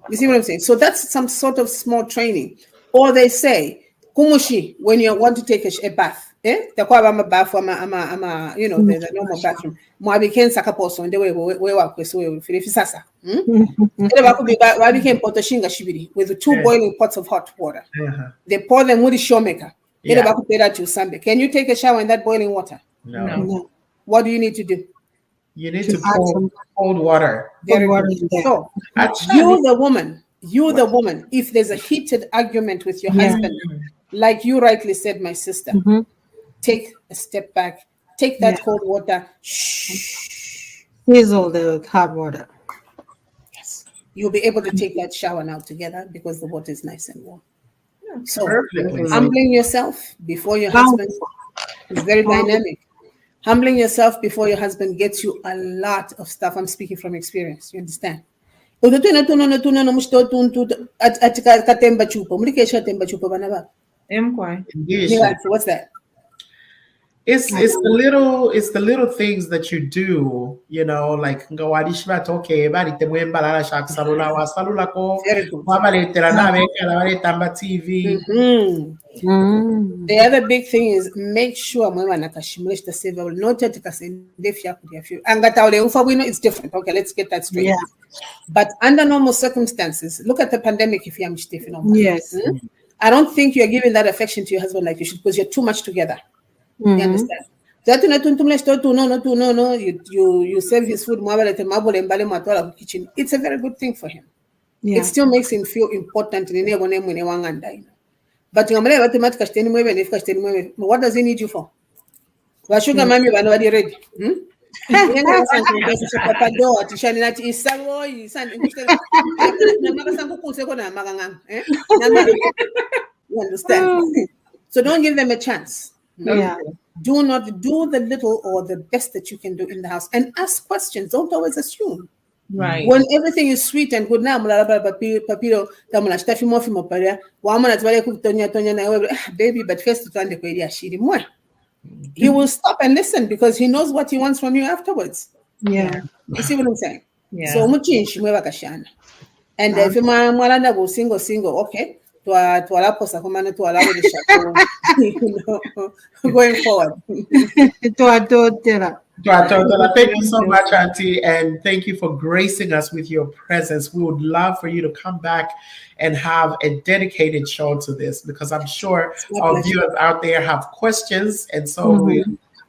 You see what I'm saying? So that's some sort of small training. Or they say, kumushi, when you want to take a bath, the normal bathroom. With 2 boiling pots of hot water. They pour them with the showmaker. Can you take a shower in that boiling water? No. What do you need to do? You need to pour cold water. So you the woman, if there's a heated argument with your husband, like you rightly said, my sister, take a step back, take that cold water, Sizzle the hot water. Yes. You'll be able to take that shower now together because the water is nice and warm. So humbling yourself before your husband is very dynamic. Humbling yourself before your husband gets you a lot of stuff. I'm speaking from experience. You understand? What's that? It's the little things that you do, like okay, TV. The other big thing is make sure it's different. Okay, let's get that straight. But under normal circumstances, look at the pandemic if you're Yes. I don't think you're giving that affection to your husband like you should because you're too much together. You understand? You serve his food kitchen. It's a very good thing for him. It still makes him feel important. But what does he need you for? Sugar mommy ready. You understand? So don't give them a chance. Yeah. Do not do the little or the best that you can do in the house, and ask questions. Don't always assume. Right. When everything is sweet and good now, baby, but first he will stop and listen because he knows what he wants from you afterwards. Yeah. You see what I'm saying? Yeah. So and if you go single, okay. Going forward. Thank you so much, Auntie, and thank you for gracing us with your presence. We would love for you to come back and have a dedicated show to this, because I'm sure our viewers out there have questions, and so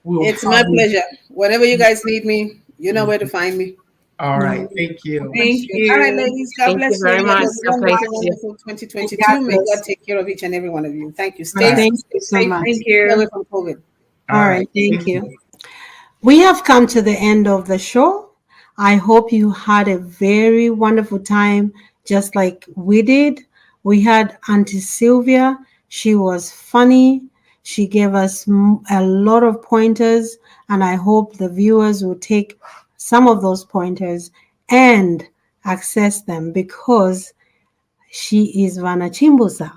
it's my pleasure. Whenever you guys need me, you know where to find me. All right, thank you. Thank you. All right, ladies. God bless you. Very much. Wonderful 2022. May God take care of each and every one of you. Thank you. Stay Thank you so much. Thank you. away from COVID. All right. Thank you. We have come to the end of the show. I hope you had a very wonderful time, just like we did. We had Auntie Sylvia. She was funny. She gave us a lot of pointers, and I hope the viewers will take some of those pointers and access them, because she is Vana Chimbusa.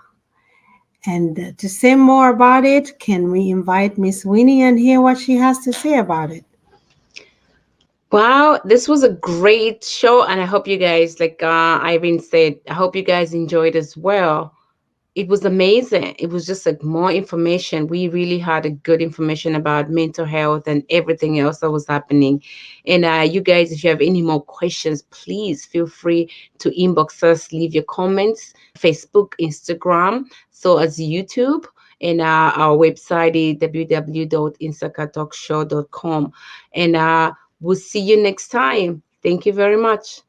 And to say more about it, can we invite Miss Winnie and hear what she has to say about it? Wow, this was a great show, and I hope you guys, like Irene said, I hope you guys enjoyed as well. It was amazing. It was just like more information. We really had a good information about mental health and everything else that was happening. And you guys, if you have any more questions, please feel free to inbox us, leave your comments, Facebook, Instagram, so as YouTube. And our website is www.insakatalkshow.com. And we'll see you next time. Thank you very much.